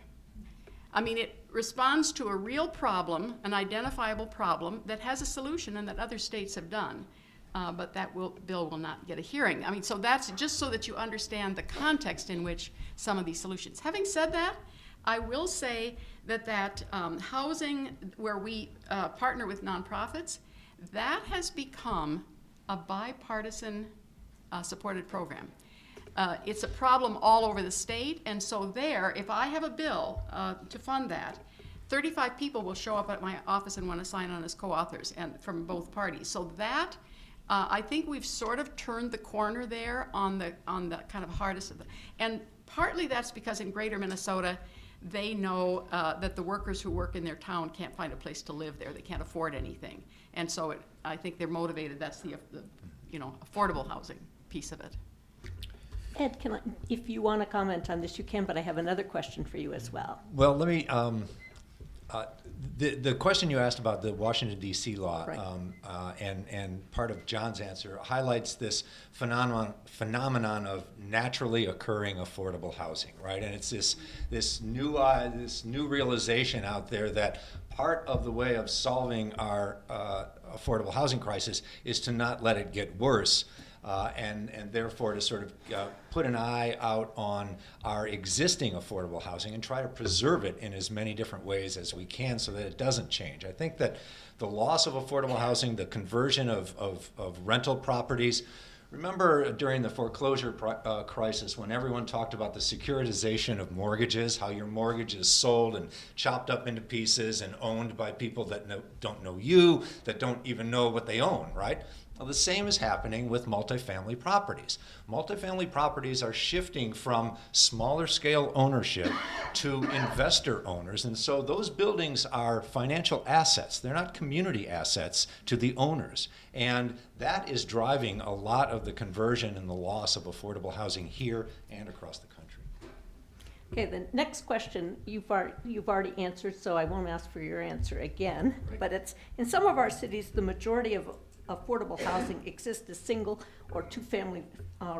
I mean, it responds to a real problem, an identifiable problem that has a solution and that other states have done. But that bill will not get a hearing. I mean, so that's just so that you understand the context in which some of these solutions. Having said that, I will say that housing where we partner with nonprofits, that has become a bipartisan supported program. It's a problem all over the state, and so there, if I have a bill to fund that, 35 people will show up at my office and want to sign on as co-authors, and from both parties. So that, I think we've sort of turned the corner there on the kind of hardest of the, and partly that's because in greater Minnesota, they know that the workers who work in their town can't find a place to live there. They can't afford anything. And so I think they're motivated. That's the affordable housing piece of it. Ed, if you want to comment on this, you can, but I have another question for you as well. Well, let me, the question you asked about the Washington, D.C. law, Right. and part of John's answer highlights this phenomenon of naturally occurring affordable housing, right? And it's this new realization out there that part of the way of solving our affordable housing crisis is to not let it get worse. And therefore to sort of put an eye out on our existing affordable housing and try to preserve it in as many different ways as we can so that it doesn't change. I think that the loss of affordable housing, the conversion of rental properties, remember during the foreclosure crisis when everyone talked about the securitization of mortgages, how your mortgage is sold and chopped up into pieces and owned by people that don't know you, that don't even know what they own, right? Well, the same is happening with multifamily properties. Multifamily properties are shifting from smaller scale ownership to investor owners, and so those buildings are financial assets. They're not community assets to the owners, and that is driving a lot of the conversion and the loss of affordable housing here and across the country. Okay, the next question you've already answered, so I won't ask for your answer again. Right. But it's in some of our cities, the majority of affordable housing exists as single or two-family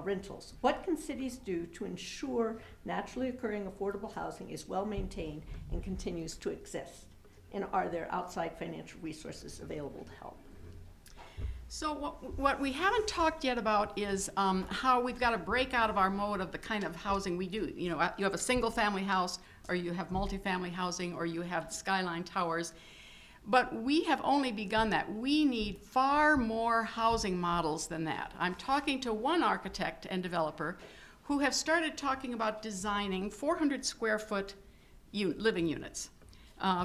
rentals. What can cities do to ensure naturally occurring affordable housing is well maintained and continues to exist? And are there outside financial resources available to help? So what we haven't talked yet about is how we've got to break out of our mode of the kind of housing we do. You know, you have a single family house, or you have multifamily housing, or you have skyline towers. But we have only begun that. We need far more housing models than that. I'm talking to one architect and developer who have started talking about designing 400 square foot living units.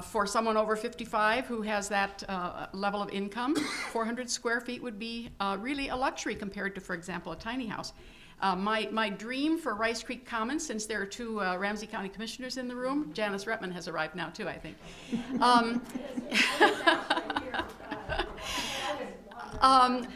For someone over 55 who has that level of income, 400 square feet would be really a luxury compared to, for example, a tiny house. My dream for Rice Creek Commons, since there are two Ramsey County commissioners in the room, Janice Rettman has arrived now too, I think.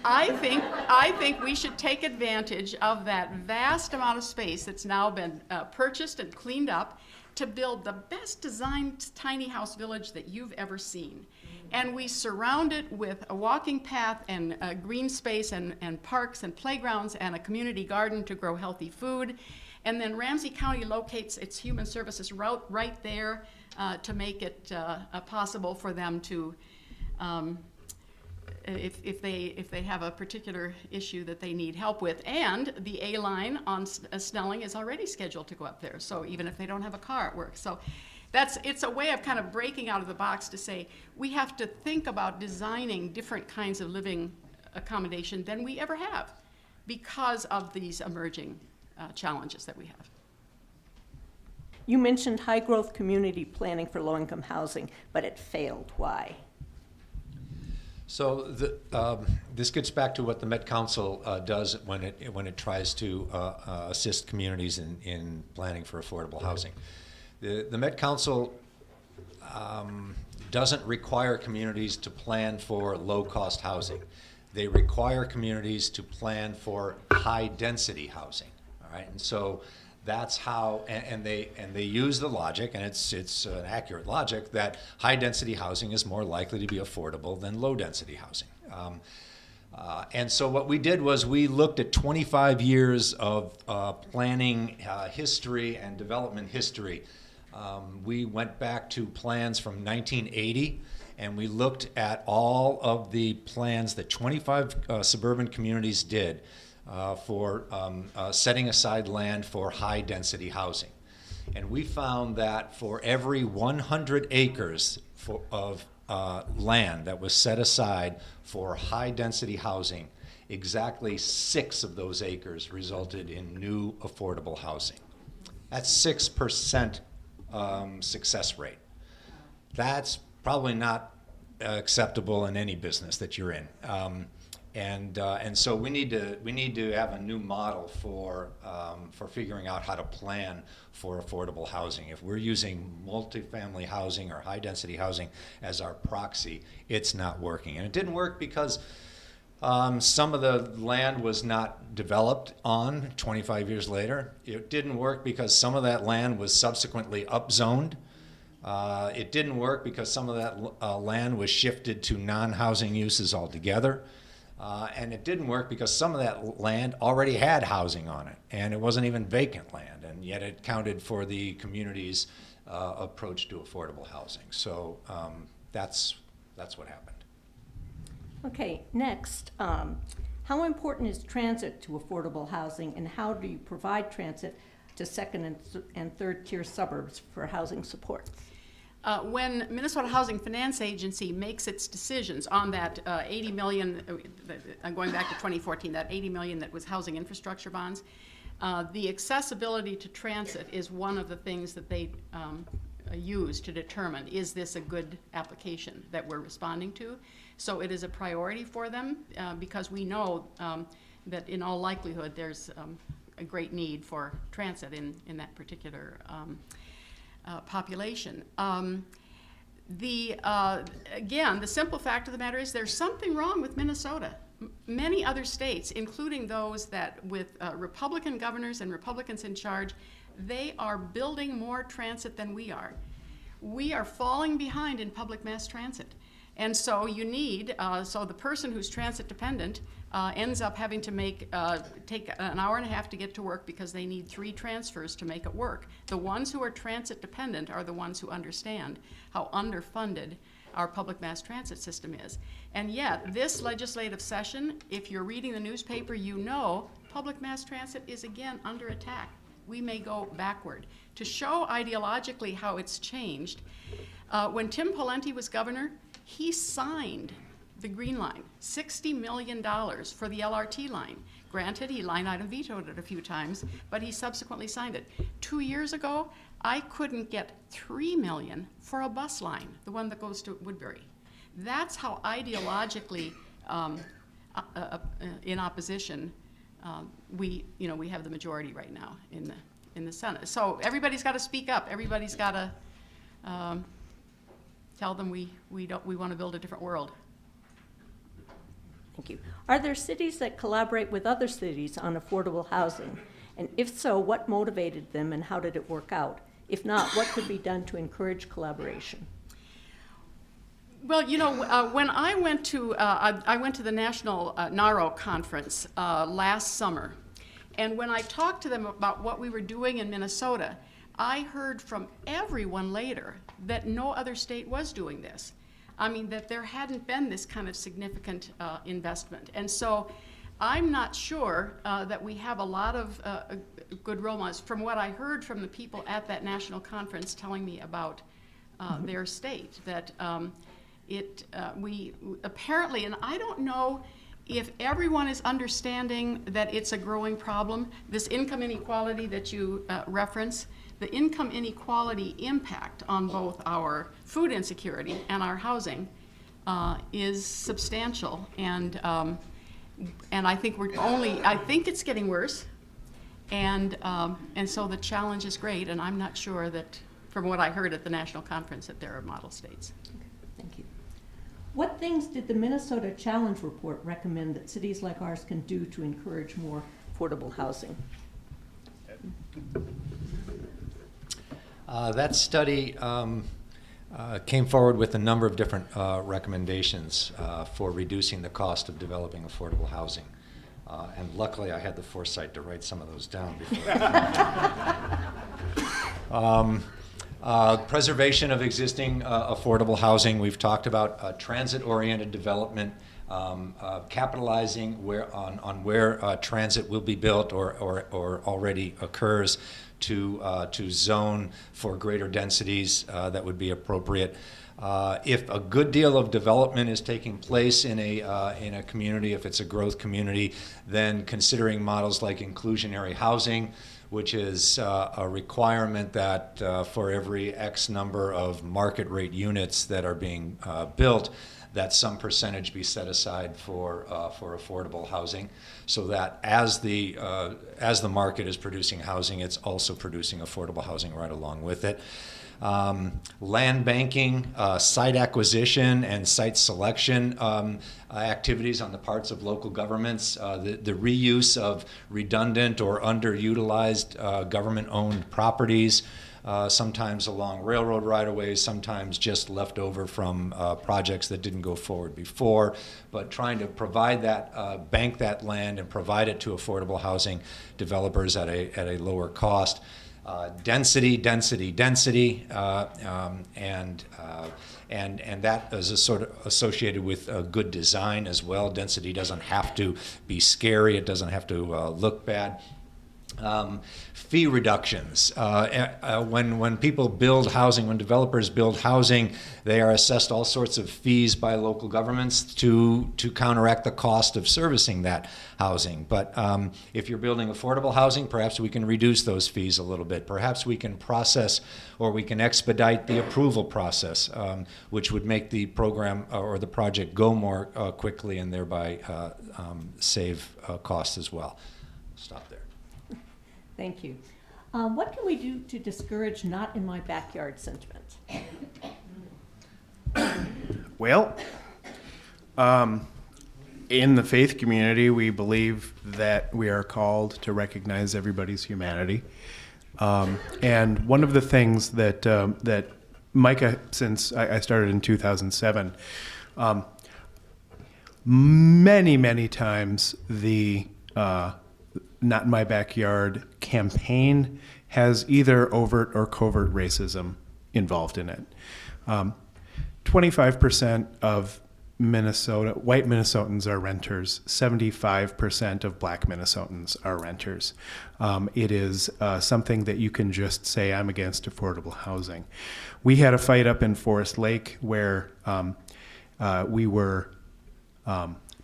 I think we should take advantage of that vast amount of space that's now been purchased and cleaned up to build the best designed tiny house village that you've ever seen. And we surround it with a walking path and green space and parks and playgrounds and a community garden to grow healthy food. And then Ramsey County locates its human services route right there to make it possible for them to, if they have a particular issue that they need help with. And the A line on Snelling is already scheduled to go up there, so even if they don't have a car, it works. So it's a way of kind of breaking out of the box to say we have to think about designing different kinds of living accommodation than we ever have because of these emerging challenges that we have. You mentioned high growth community planning for low income housing, but it failed. Why? So this gets back to what the Met Council does when it tries to assist communities in planning for affordable housing. The Met Council doesn't require communities to plan for low-cost housing. They require communities to plan for high-density housing. All right, and so that's how, and they use the logic, and it's an accurate logic, that high-density housing is more likely to be affordable than low-density housing. And so what we did was we looked at 25 years of planning history and development history. We went back to plans from 1980, and we looked at all of the plans that 25 suburban communities did for setting aside land for high-density housing. And we found that for every 100 acres of land that was set aside for high-density housing, exactly 6 of those acres resulted in new affordable housing. That's 6% success rate. That's probably not acceptable in any business that you're in. And so we need to have a new model for figuring out how to plan for affordable housing. If we're using multifamily housing or high-density housing as our proxy, it's not working. And it didn't work because some of the land was not developed on 25 years later. It didn't work because some of that land was subsequently upzoned. It didn't work because some of that land was shifted to non-housing uses altogether. And it didn't work because some of that land already had housing on it, and it wasn't even vacant land, and yet it counted for the community's approach to affordable housing. So that's what happened. Okay, next, how important is transit to affordable housing, and how do you provide transit to second and third tier suburbs for housing support? When Minnesota Housing Finance Agency makes its decisions on that 80 million, going back to 2014, that 80 million that was housing infrastructure bonds, the accessibility to transit is one of the things that they use to determine, is this a good application that we're responding to? So it is a priority for them because we know that in all likelihood there's a great need for transit in that particular population. Again, the simple fact of the matter is there's something wrong with Minnesota. Many other states, including those that with Republican governors and Republicans in charge, they are building more transit than we are. We are falling behind in public mass transit. And so you need, so the person who's transit dependent ends up having to take an hour and a half to get to work because they need 3 transfers to make it work. The ones who are transit dependent are the ones who understand how underfunded our public mass transit system is. And yet, this legislative session, if you're reading the newspaper, you know public mass transit is again under attack. We may go backward. To show ideologically how it's changed, when Tim Pawlenty was governor, he signed the Green Line, $60 million for the LRT line. Granted, he line item vetoed it a few times, but he subsequently signed it. 2 years ago, I couldn't get $3 million for a bus line, the one that goes to Woodbury. That's how ideologically in opposition we have the majority right now in the Senate. So everybody's got to speak up. Everybody's got to tell them we want to build a different world. Thank you. Are there cities that collaborate with other cities on affordable housing? And if so, what motivated them and how did it work out? If not, what could be done to encourage collaboration? Well, when I went to the National NARO conference last summer, and when I talked to them about what we were doing in Minnesota, I heard from everyone later that no other state was doing this. I mean, that there hadn't been this kind of significant investment. And so I'm not sure that we have a lot of good role models. From what I heard from the people at that national conference telling me about their state, that we apparently, and I don't know if everyone is understanding that it's a growing problem, this income inequality that you reference, the income inequality impact on both our food insecurity and our housing is substantial, and I think I think it's getting worse, and so the challenge is great, and I'm not sure that, from what I heard at the national conference, that there are model states. Okay, thank you. What things did the Minnesota Challenge Report recommend that cities like ours can do to encourage more affordable housing? That study came forward with a number of different recommendations for reducing the cost of developing affordable housing. And luckily, I had the foresight to write some of those down before. Preservation of existing affordable housing. We've talked about transit-oriented development, capitalizing on where transit will be built or already occurs to zone for greater densities that would be appropriate. If a good deal of development is taking place in a community, if it's a growth community, then considering models like inclusionary housing, which is a requirement that for every X number of market rate units that are being built, that some percentage be set aside for affordable housing, so that as the market is producing housing, it's also producing affordable housing right along with it. Land banking, site acquisition, and site selection activities on the parts of local governments, the reuse of redundant or underutilized government-owned properties, sometimes along railroad right-of-ways, sometimes just left over from projects that didn't go forward before, but trying to provide that, bank that land and provide it to affordable housing developers at a lower cost. Density, and that is a sort of associated with good design as well. Density doesn't have to be scary. It doesn't have to look bad. Fee reductions. When people build housing, when developers build housing, they are assessed all sorts of fees by local governments to counteract the cost of servicing that housing. But if you're building affordable housing, perhaps we can reduce those fees a little bit. Perhaps we can process or we can expedite the approval process, which would make the program or the project go more quickly and thereby save costs as well. Stop there. Thank you. What can we do to discourage not in my backyard sentiment? Well, in the faith community, we believe that we are called to recognize everybody's humanity. And one of the things that Micah, since I started in 2007, many times the Not in My Backyard campaign has either overt or covert racism involved in it. 25% of white Minnesotans are renters. 75% of black Minnesotans are renters. It is something that you can just say, I'm against affordable housing. We had a fight up in Forest Lake where we were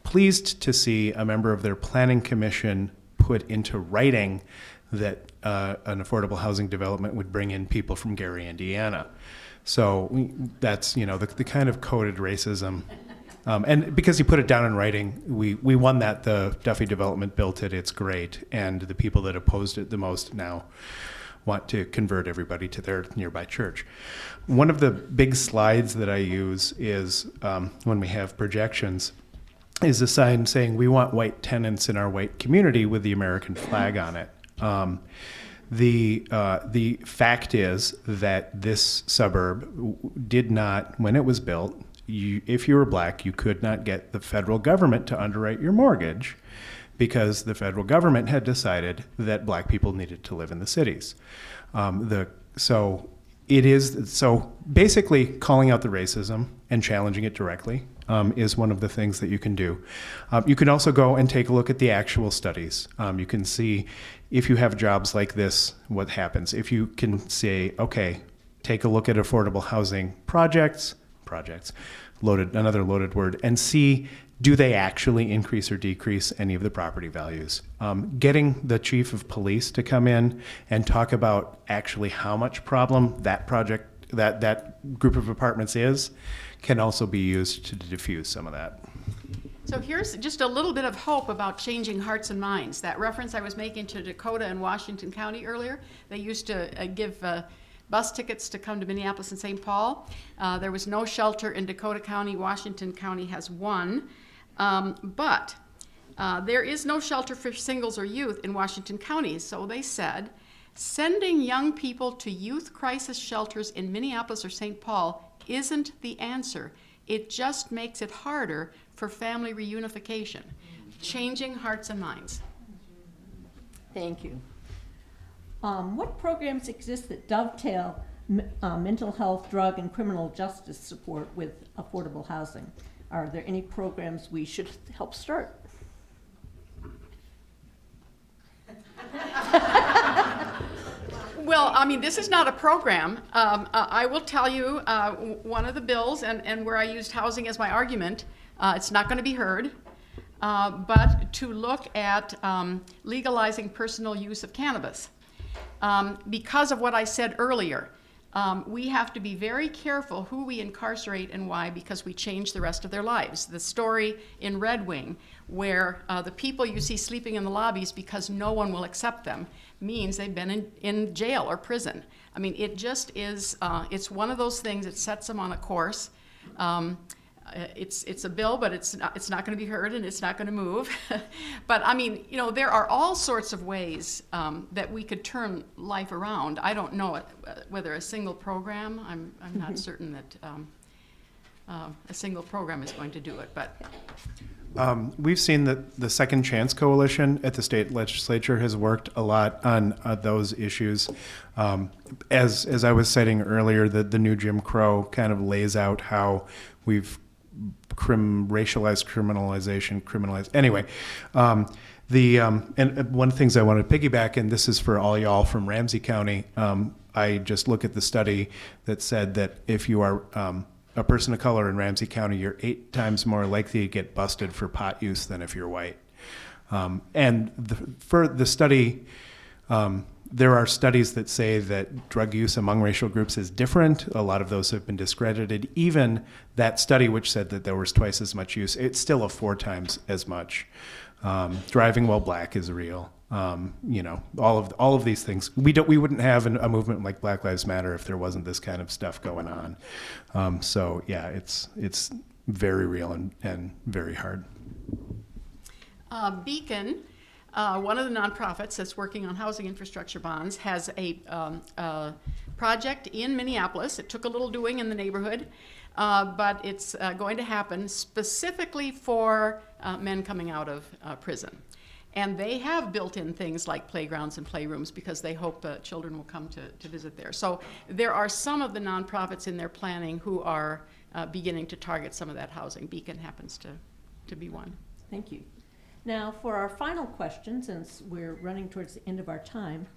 pleased to see a member of their planning commission put into writing that an affordable housing development would bring in people from Gary, Indiana. So that's, the kind of coded racism. And because he put it down in writing, we won that. The Duffy development built it. It's great. And the people that opposed it the most now want to convert everybody to their nearby church. One of the big slides that I use is when we have projections is a sign saying we want white tenants in our white community with the American flag on it. The fact is that this suburb did not, when it was built, if you were black, you could not get the federal government to underwrite your mortgage because the federal government had decided that black people needed to live in the cities. So basically calling out the racism and challenging it directly is one of the things that you can do. You can also go and take a look at the actual studies. You can see if you have jobs like this, what happens. If you can say, okay, take a look at affordable housing projects, another loaded word, and see, do they actually increase or decrease any of the property values? Getting the chief of police to come in and talk about actually how much problem that project, that group of apartments is, can also be used to diffuse some of that. So here's just a little bit of hope about changing hearts and minds. That reference I was making to Dakota and Washington County earlier, they used to give bus tickets to come to Minneapolis and St. Paul. There was no shelter in Dakota County. Washington County has one. But there is no shelter for singles or youth in Washington County. So they said, sending young people to youth crisis shelters in Minneapolis or St. Paul isn't the answer. It just makes it harder for family reunification, changing hearts and minds. Thank you. What programs exist that dovetail mental health, drug, and criminal justice support with affordable housing? Are there any programs we should help start? Well, I mean, this is not a program. I will tell you one of the bills, and where I used housing as my argument, it's not going to be heard, but to look at legalizing personal use of cannabis. Because of what I said earlier, we have to be very careful who we incarcerate and why, because we change the rest of their lives. The story in Red Wing, where the people you see sleeping in the lobbies because no one will accept them, means they've been in jail or prison. I mean, it just is, it's one of those things that sets them on a course. It's a bill, but it's not going to be heard and it's not going to move. But I mean, you know, there are all sorts of ways that we could turn life around. I don't know whether a single program. I'm not certain that a single program is going to do it. But We've seen that the Second Chance Coalition at the state legislature has worked a lot on those issues. As I was citing earlier, the new Jim Crow kind of lays out how we've criminalized. Anyway, and one of the things I wanted to piggyback, and this is for all y'all from Ramsey County, I just look at the study that said that if you are a person of color in Ramsey County, you're 8 times more likely to get busted for pot use than if you're white. For the study, there are studies that say that drug use among racial groups is different. A lot of those have been discredited. Even that study, which said that there was twice as much use, it's still a 4 times as much. Driving while black is real. You know, all of these things. We wouldn't have a movement like Black Lives Matter if there wasn't this kind of stuff going on. So yeah, it's very real and very hard. Beacon, one of the nonprofits that's working on housing infrastructure bonds, has a project in Minneapolis. It took a little doing in the neighborhood, but it's going to happen specifically for men coming out of prison. And they have built in things like playgrounds and playrooms because they hope children will come to visit there. So there are some of the nonprofits in their planning who are beginning to target some of that housing. Beacon happens to be one. Thank you. Now, for our final question, since we're running towards the end of our time,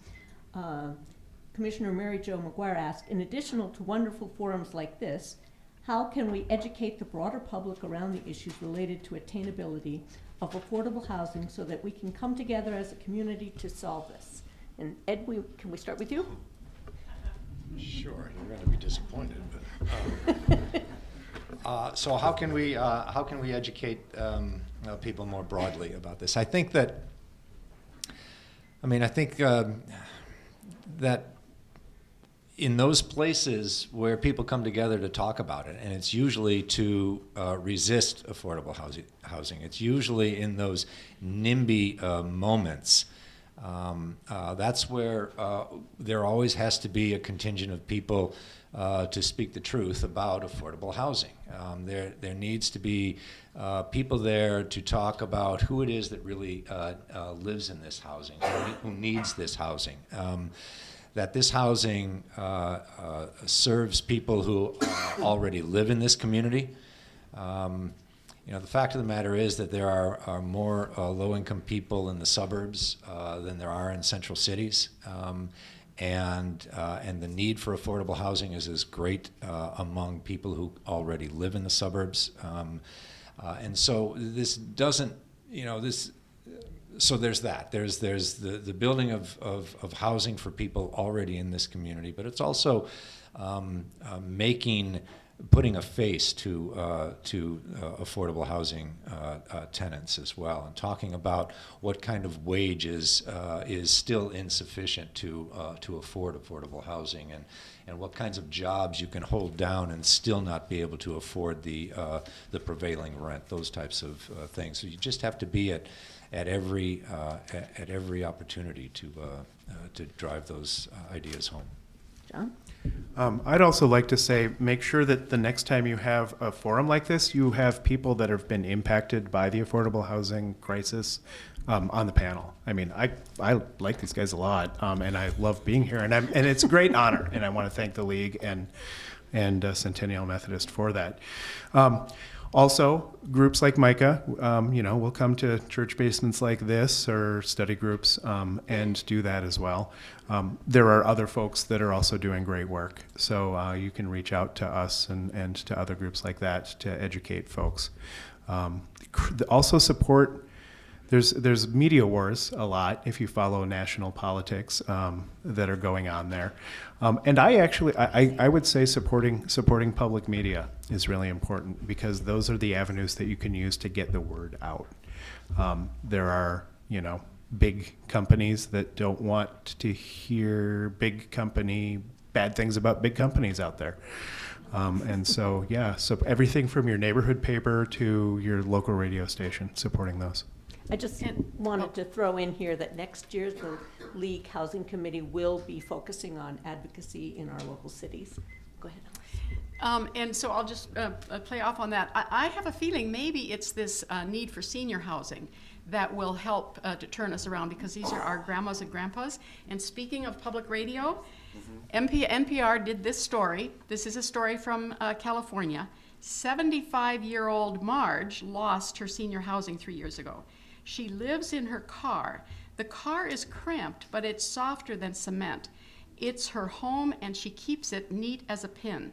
Commissioner Mary Jo McGuire asked, in addition to wonderful forums like this, how can we educate the broader public around the issues related to attainability of affordable housing so that we can come together as a community to solve this? And Ed, can we start with you? Sure, you're going to be disappointed. But, so how can we educate people more broadly about this? I think that in those places where people come together to talk about it, and it's usually to resist affordable housing. It's usually in those NIMBY moments. That's where there always has to be a contingent of people to speak the truth about affordable housing. There needs to be people there to talk about who it is that really lives in this housing, who needs this housing. That this housing serves people who already live in this community. You know, the fact of the matter is that there are more low-income people in the suburbs than there are in central cities, and the need for affordable housing is as great among people who already live in the suburbs, and so this doesn't, you know, this. So there's that. There's the building of housing for people already in this community, but it's also putting a face to affordable housing tenants as well, and talking about what kind of wages is still insufficient to afford affordable housing, and what kinds of jobs you can hold down and still not be able to afford the prevailing rent. Those types of things. So you just have to be at every opportunity to drive those ideas home. John? I'd also like to say, make sure that the next time you have a forum like this, you have people that have been impacted by the affordable housing crisis on the panel. I mean, I like these guys a lot, and I love being here, and it's a great honor, and I want to thank the League and Centennial Methodist for that. Also, groups like Micah, will come to church basements like this or study groups and do that as well. There are other folks that are also doing great work, so you can reach out to us and to other groups like that to educate folks. Also support. There's media wars a lot if you follow national politics that are going on there, and I would say supporting public media is really important because those are the avenues that you can use to get the word out. There are big companies that don't want to hear bad things about big companies out there. And so everything from your neighborhood paper to your local radio station, supporting those. I just wanted to throw in here that next year the League Housing Committee will be focusing on advocacy in our local cities. Go ahead, Alice. And so I'll just play off on that. I have a feeling maybe it's this need for senior housing that will help to turn us around because these are our grandmas and grandpas. And speaking of public radio, NPR did this story. This is a story from California. 75-year-old Marge lost her senior housing 3 years ago. She lives in her car. The car is cramped, but it's softer than cement. It's her home, and she keeps it neat as a pin.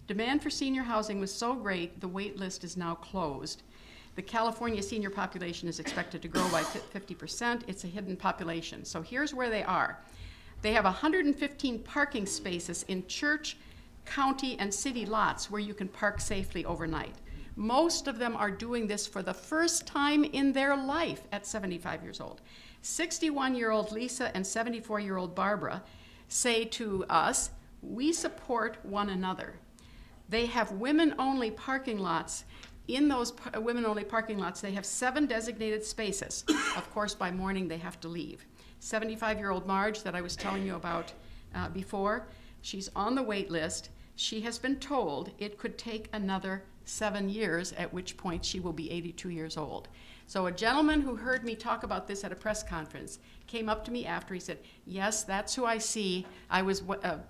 Demand for senior housing was so great, the wait list is now closed. The California senior population is expected to grow by 50%. It's a hidden population. So here's where they are. They have 115 parking spaces in church, county, and city lots where you can park safely overnight. Most of them are doing this for the first time in their life at 75 years old. 61-year-old Lisa and 74-year-old Barbara say to us, we support one another. They have women-only parking lots. In those women-only parking lots, they have 7 designated spaces. Of course, by morning, they have to leave. 75-year-old Marge that I was telling you about before, she's on the wait list. She has been told it could take another 7 years, at which point she will be 82 years old. So a gentleman who heard me talk about this at a press conference came up to me after. He said, yes, that's who I see. I was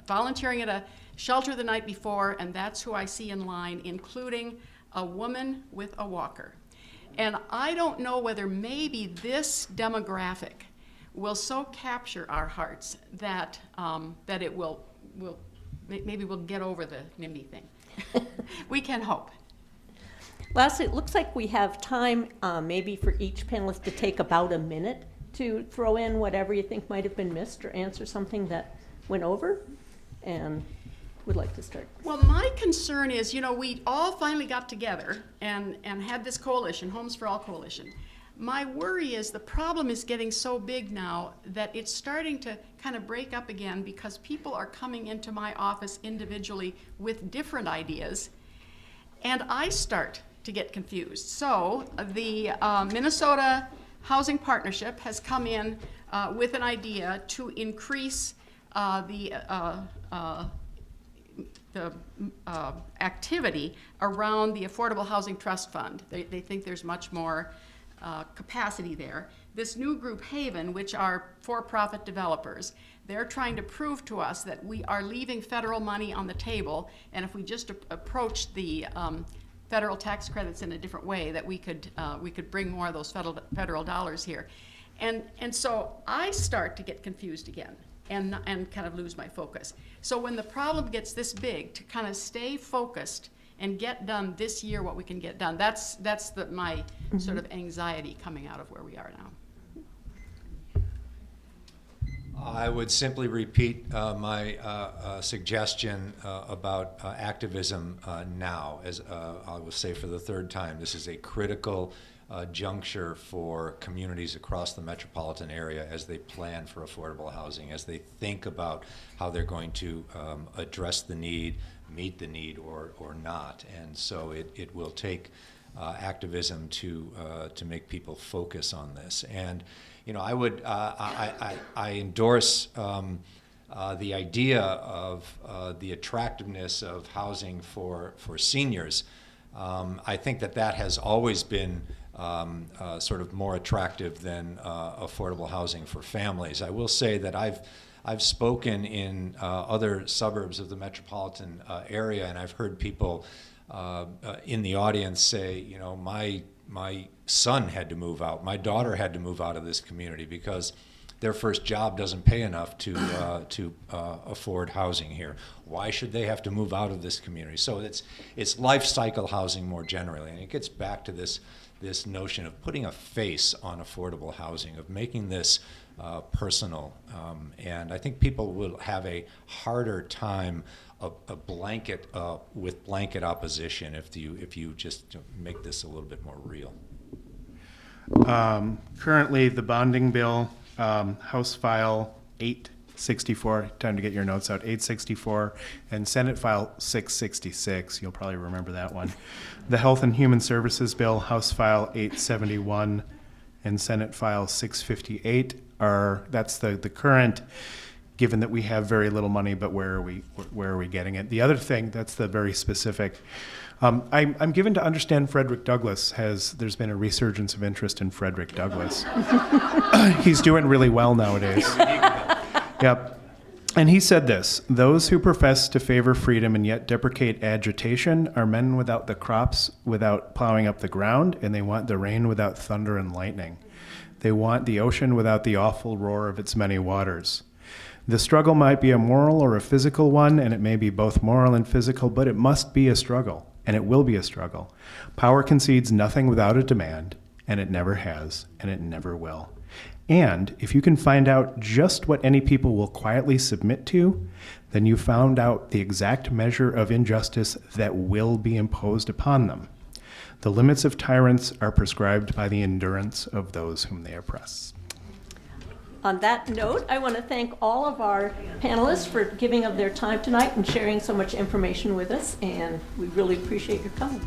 volunteering at a shelter the night before, and that's who I see in line, including a woman with a walker. And I don't know whether maybe this demographic will so capture our hearts that that it will maybe we'll get over the NIMBY thing. We can hope. Lastly, it looks like we have time maybe for each panelist to take about a minute to throw in whatever you think might have been missed or answer something that went over. And would like to start. Well, my concern is, we all finally got together and had this coalition, Homes for All Coalition. My worry is the problem is getting so big now that it's starting to kind of break up again because people are coming into my office individually with different ideas, and I start to get confused. So the Minnesota Housing Partnership has come in with an idea to increase the activity around the Affordable Housing Trust Fund. They think there's much more capacity there. This new group, Haven, which are for-profit developers, they're trying to prove to us that we are leaving federal money on the table, and if we just approach the federal tax credits in a different way, that we could bring more of those federal dollars here. And so I start to get confused again and kind of lose my focus. So when the problem gets this big, to kind of stay focused and get done this year what we can get done, that's my sort of anxiety coming out of where we are now. I would simply repeat my suggestion about activism now. As I will say for the third time, this is a critical juncture for communities across the metropolitan area as they plan for affordable housing, as they think about how they're going to address the need, meet the need, or not. And so it will take activism to make people focus on this. And I would I endorse the idea of the attractiveness of housing for seniors, I think that has always been sort of more attractive than affordable housing for families. I will say that I've spoken in other suburbs of the metropolitan area, and I've heard people in the audience say, you know, my son had to move out, my daughter had to move out of this community because their first job doesn't pay enough to afford housing here. Why should they have to move out of this community? So it's life cycle housing more generally, and it gets back to this notion of putting a face on affordable housing, of making this personal, and I think people will have a harder time with blanket opposition if you just make this a little bit more real. Currently, the bonding bill, House File 864, time to get your notes out, 864, and Senate File 666, you'll probably remember that one. The Health and Human Services Bill, House File 871, and Senate File 658 that's the current, given that we have very little money, but where are we getting it? The other thing, that's the very specific. I'm given to understand Frederick Douglass there's been a resurgence of interest in Frederick Douglass. He's doing really well nowadays. Yep. And he said this: those who profess to favor freedom and yet deprecate agitation are men without the crops, without plowing up the ground, and they want the rain without thunder and lightning. They want the ocean without the awful roar of its many waters. The struggle might be a moral or a physical one, and it may be both moral and physical, but it must be a struggle, and it will be a struggle. Power concedes nothing without a demand, and it never has, and it never will. And if you can find out just what any people will quietly submit to, then you found out the exact measure of injustice that will be imposed upon them. The limits of tyrants are prescribed by the endurance of those whom they oppress. On that note, I want to thank all of our panelists for giving of their time tonight and sharing so much information with us, and we really appreciate your coming.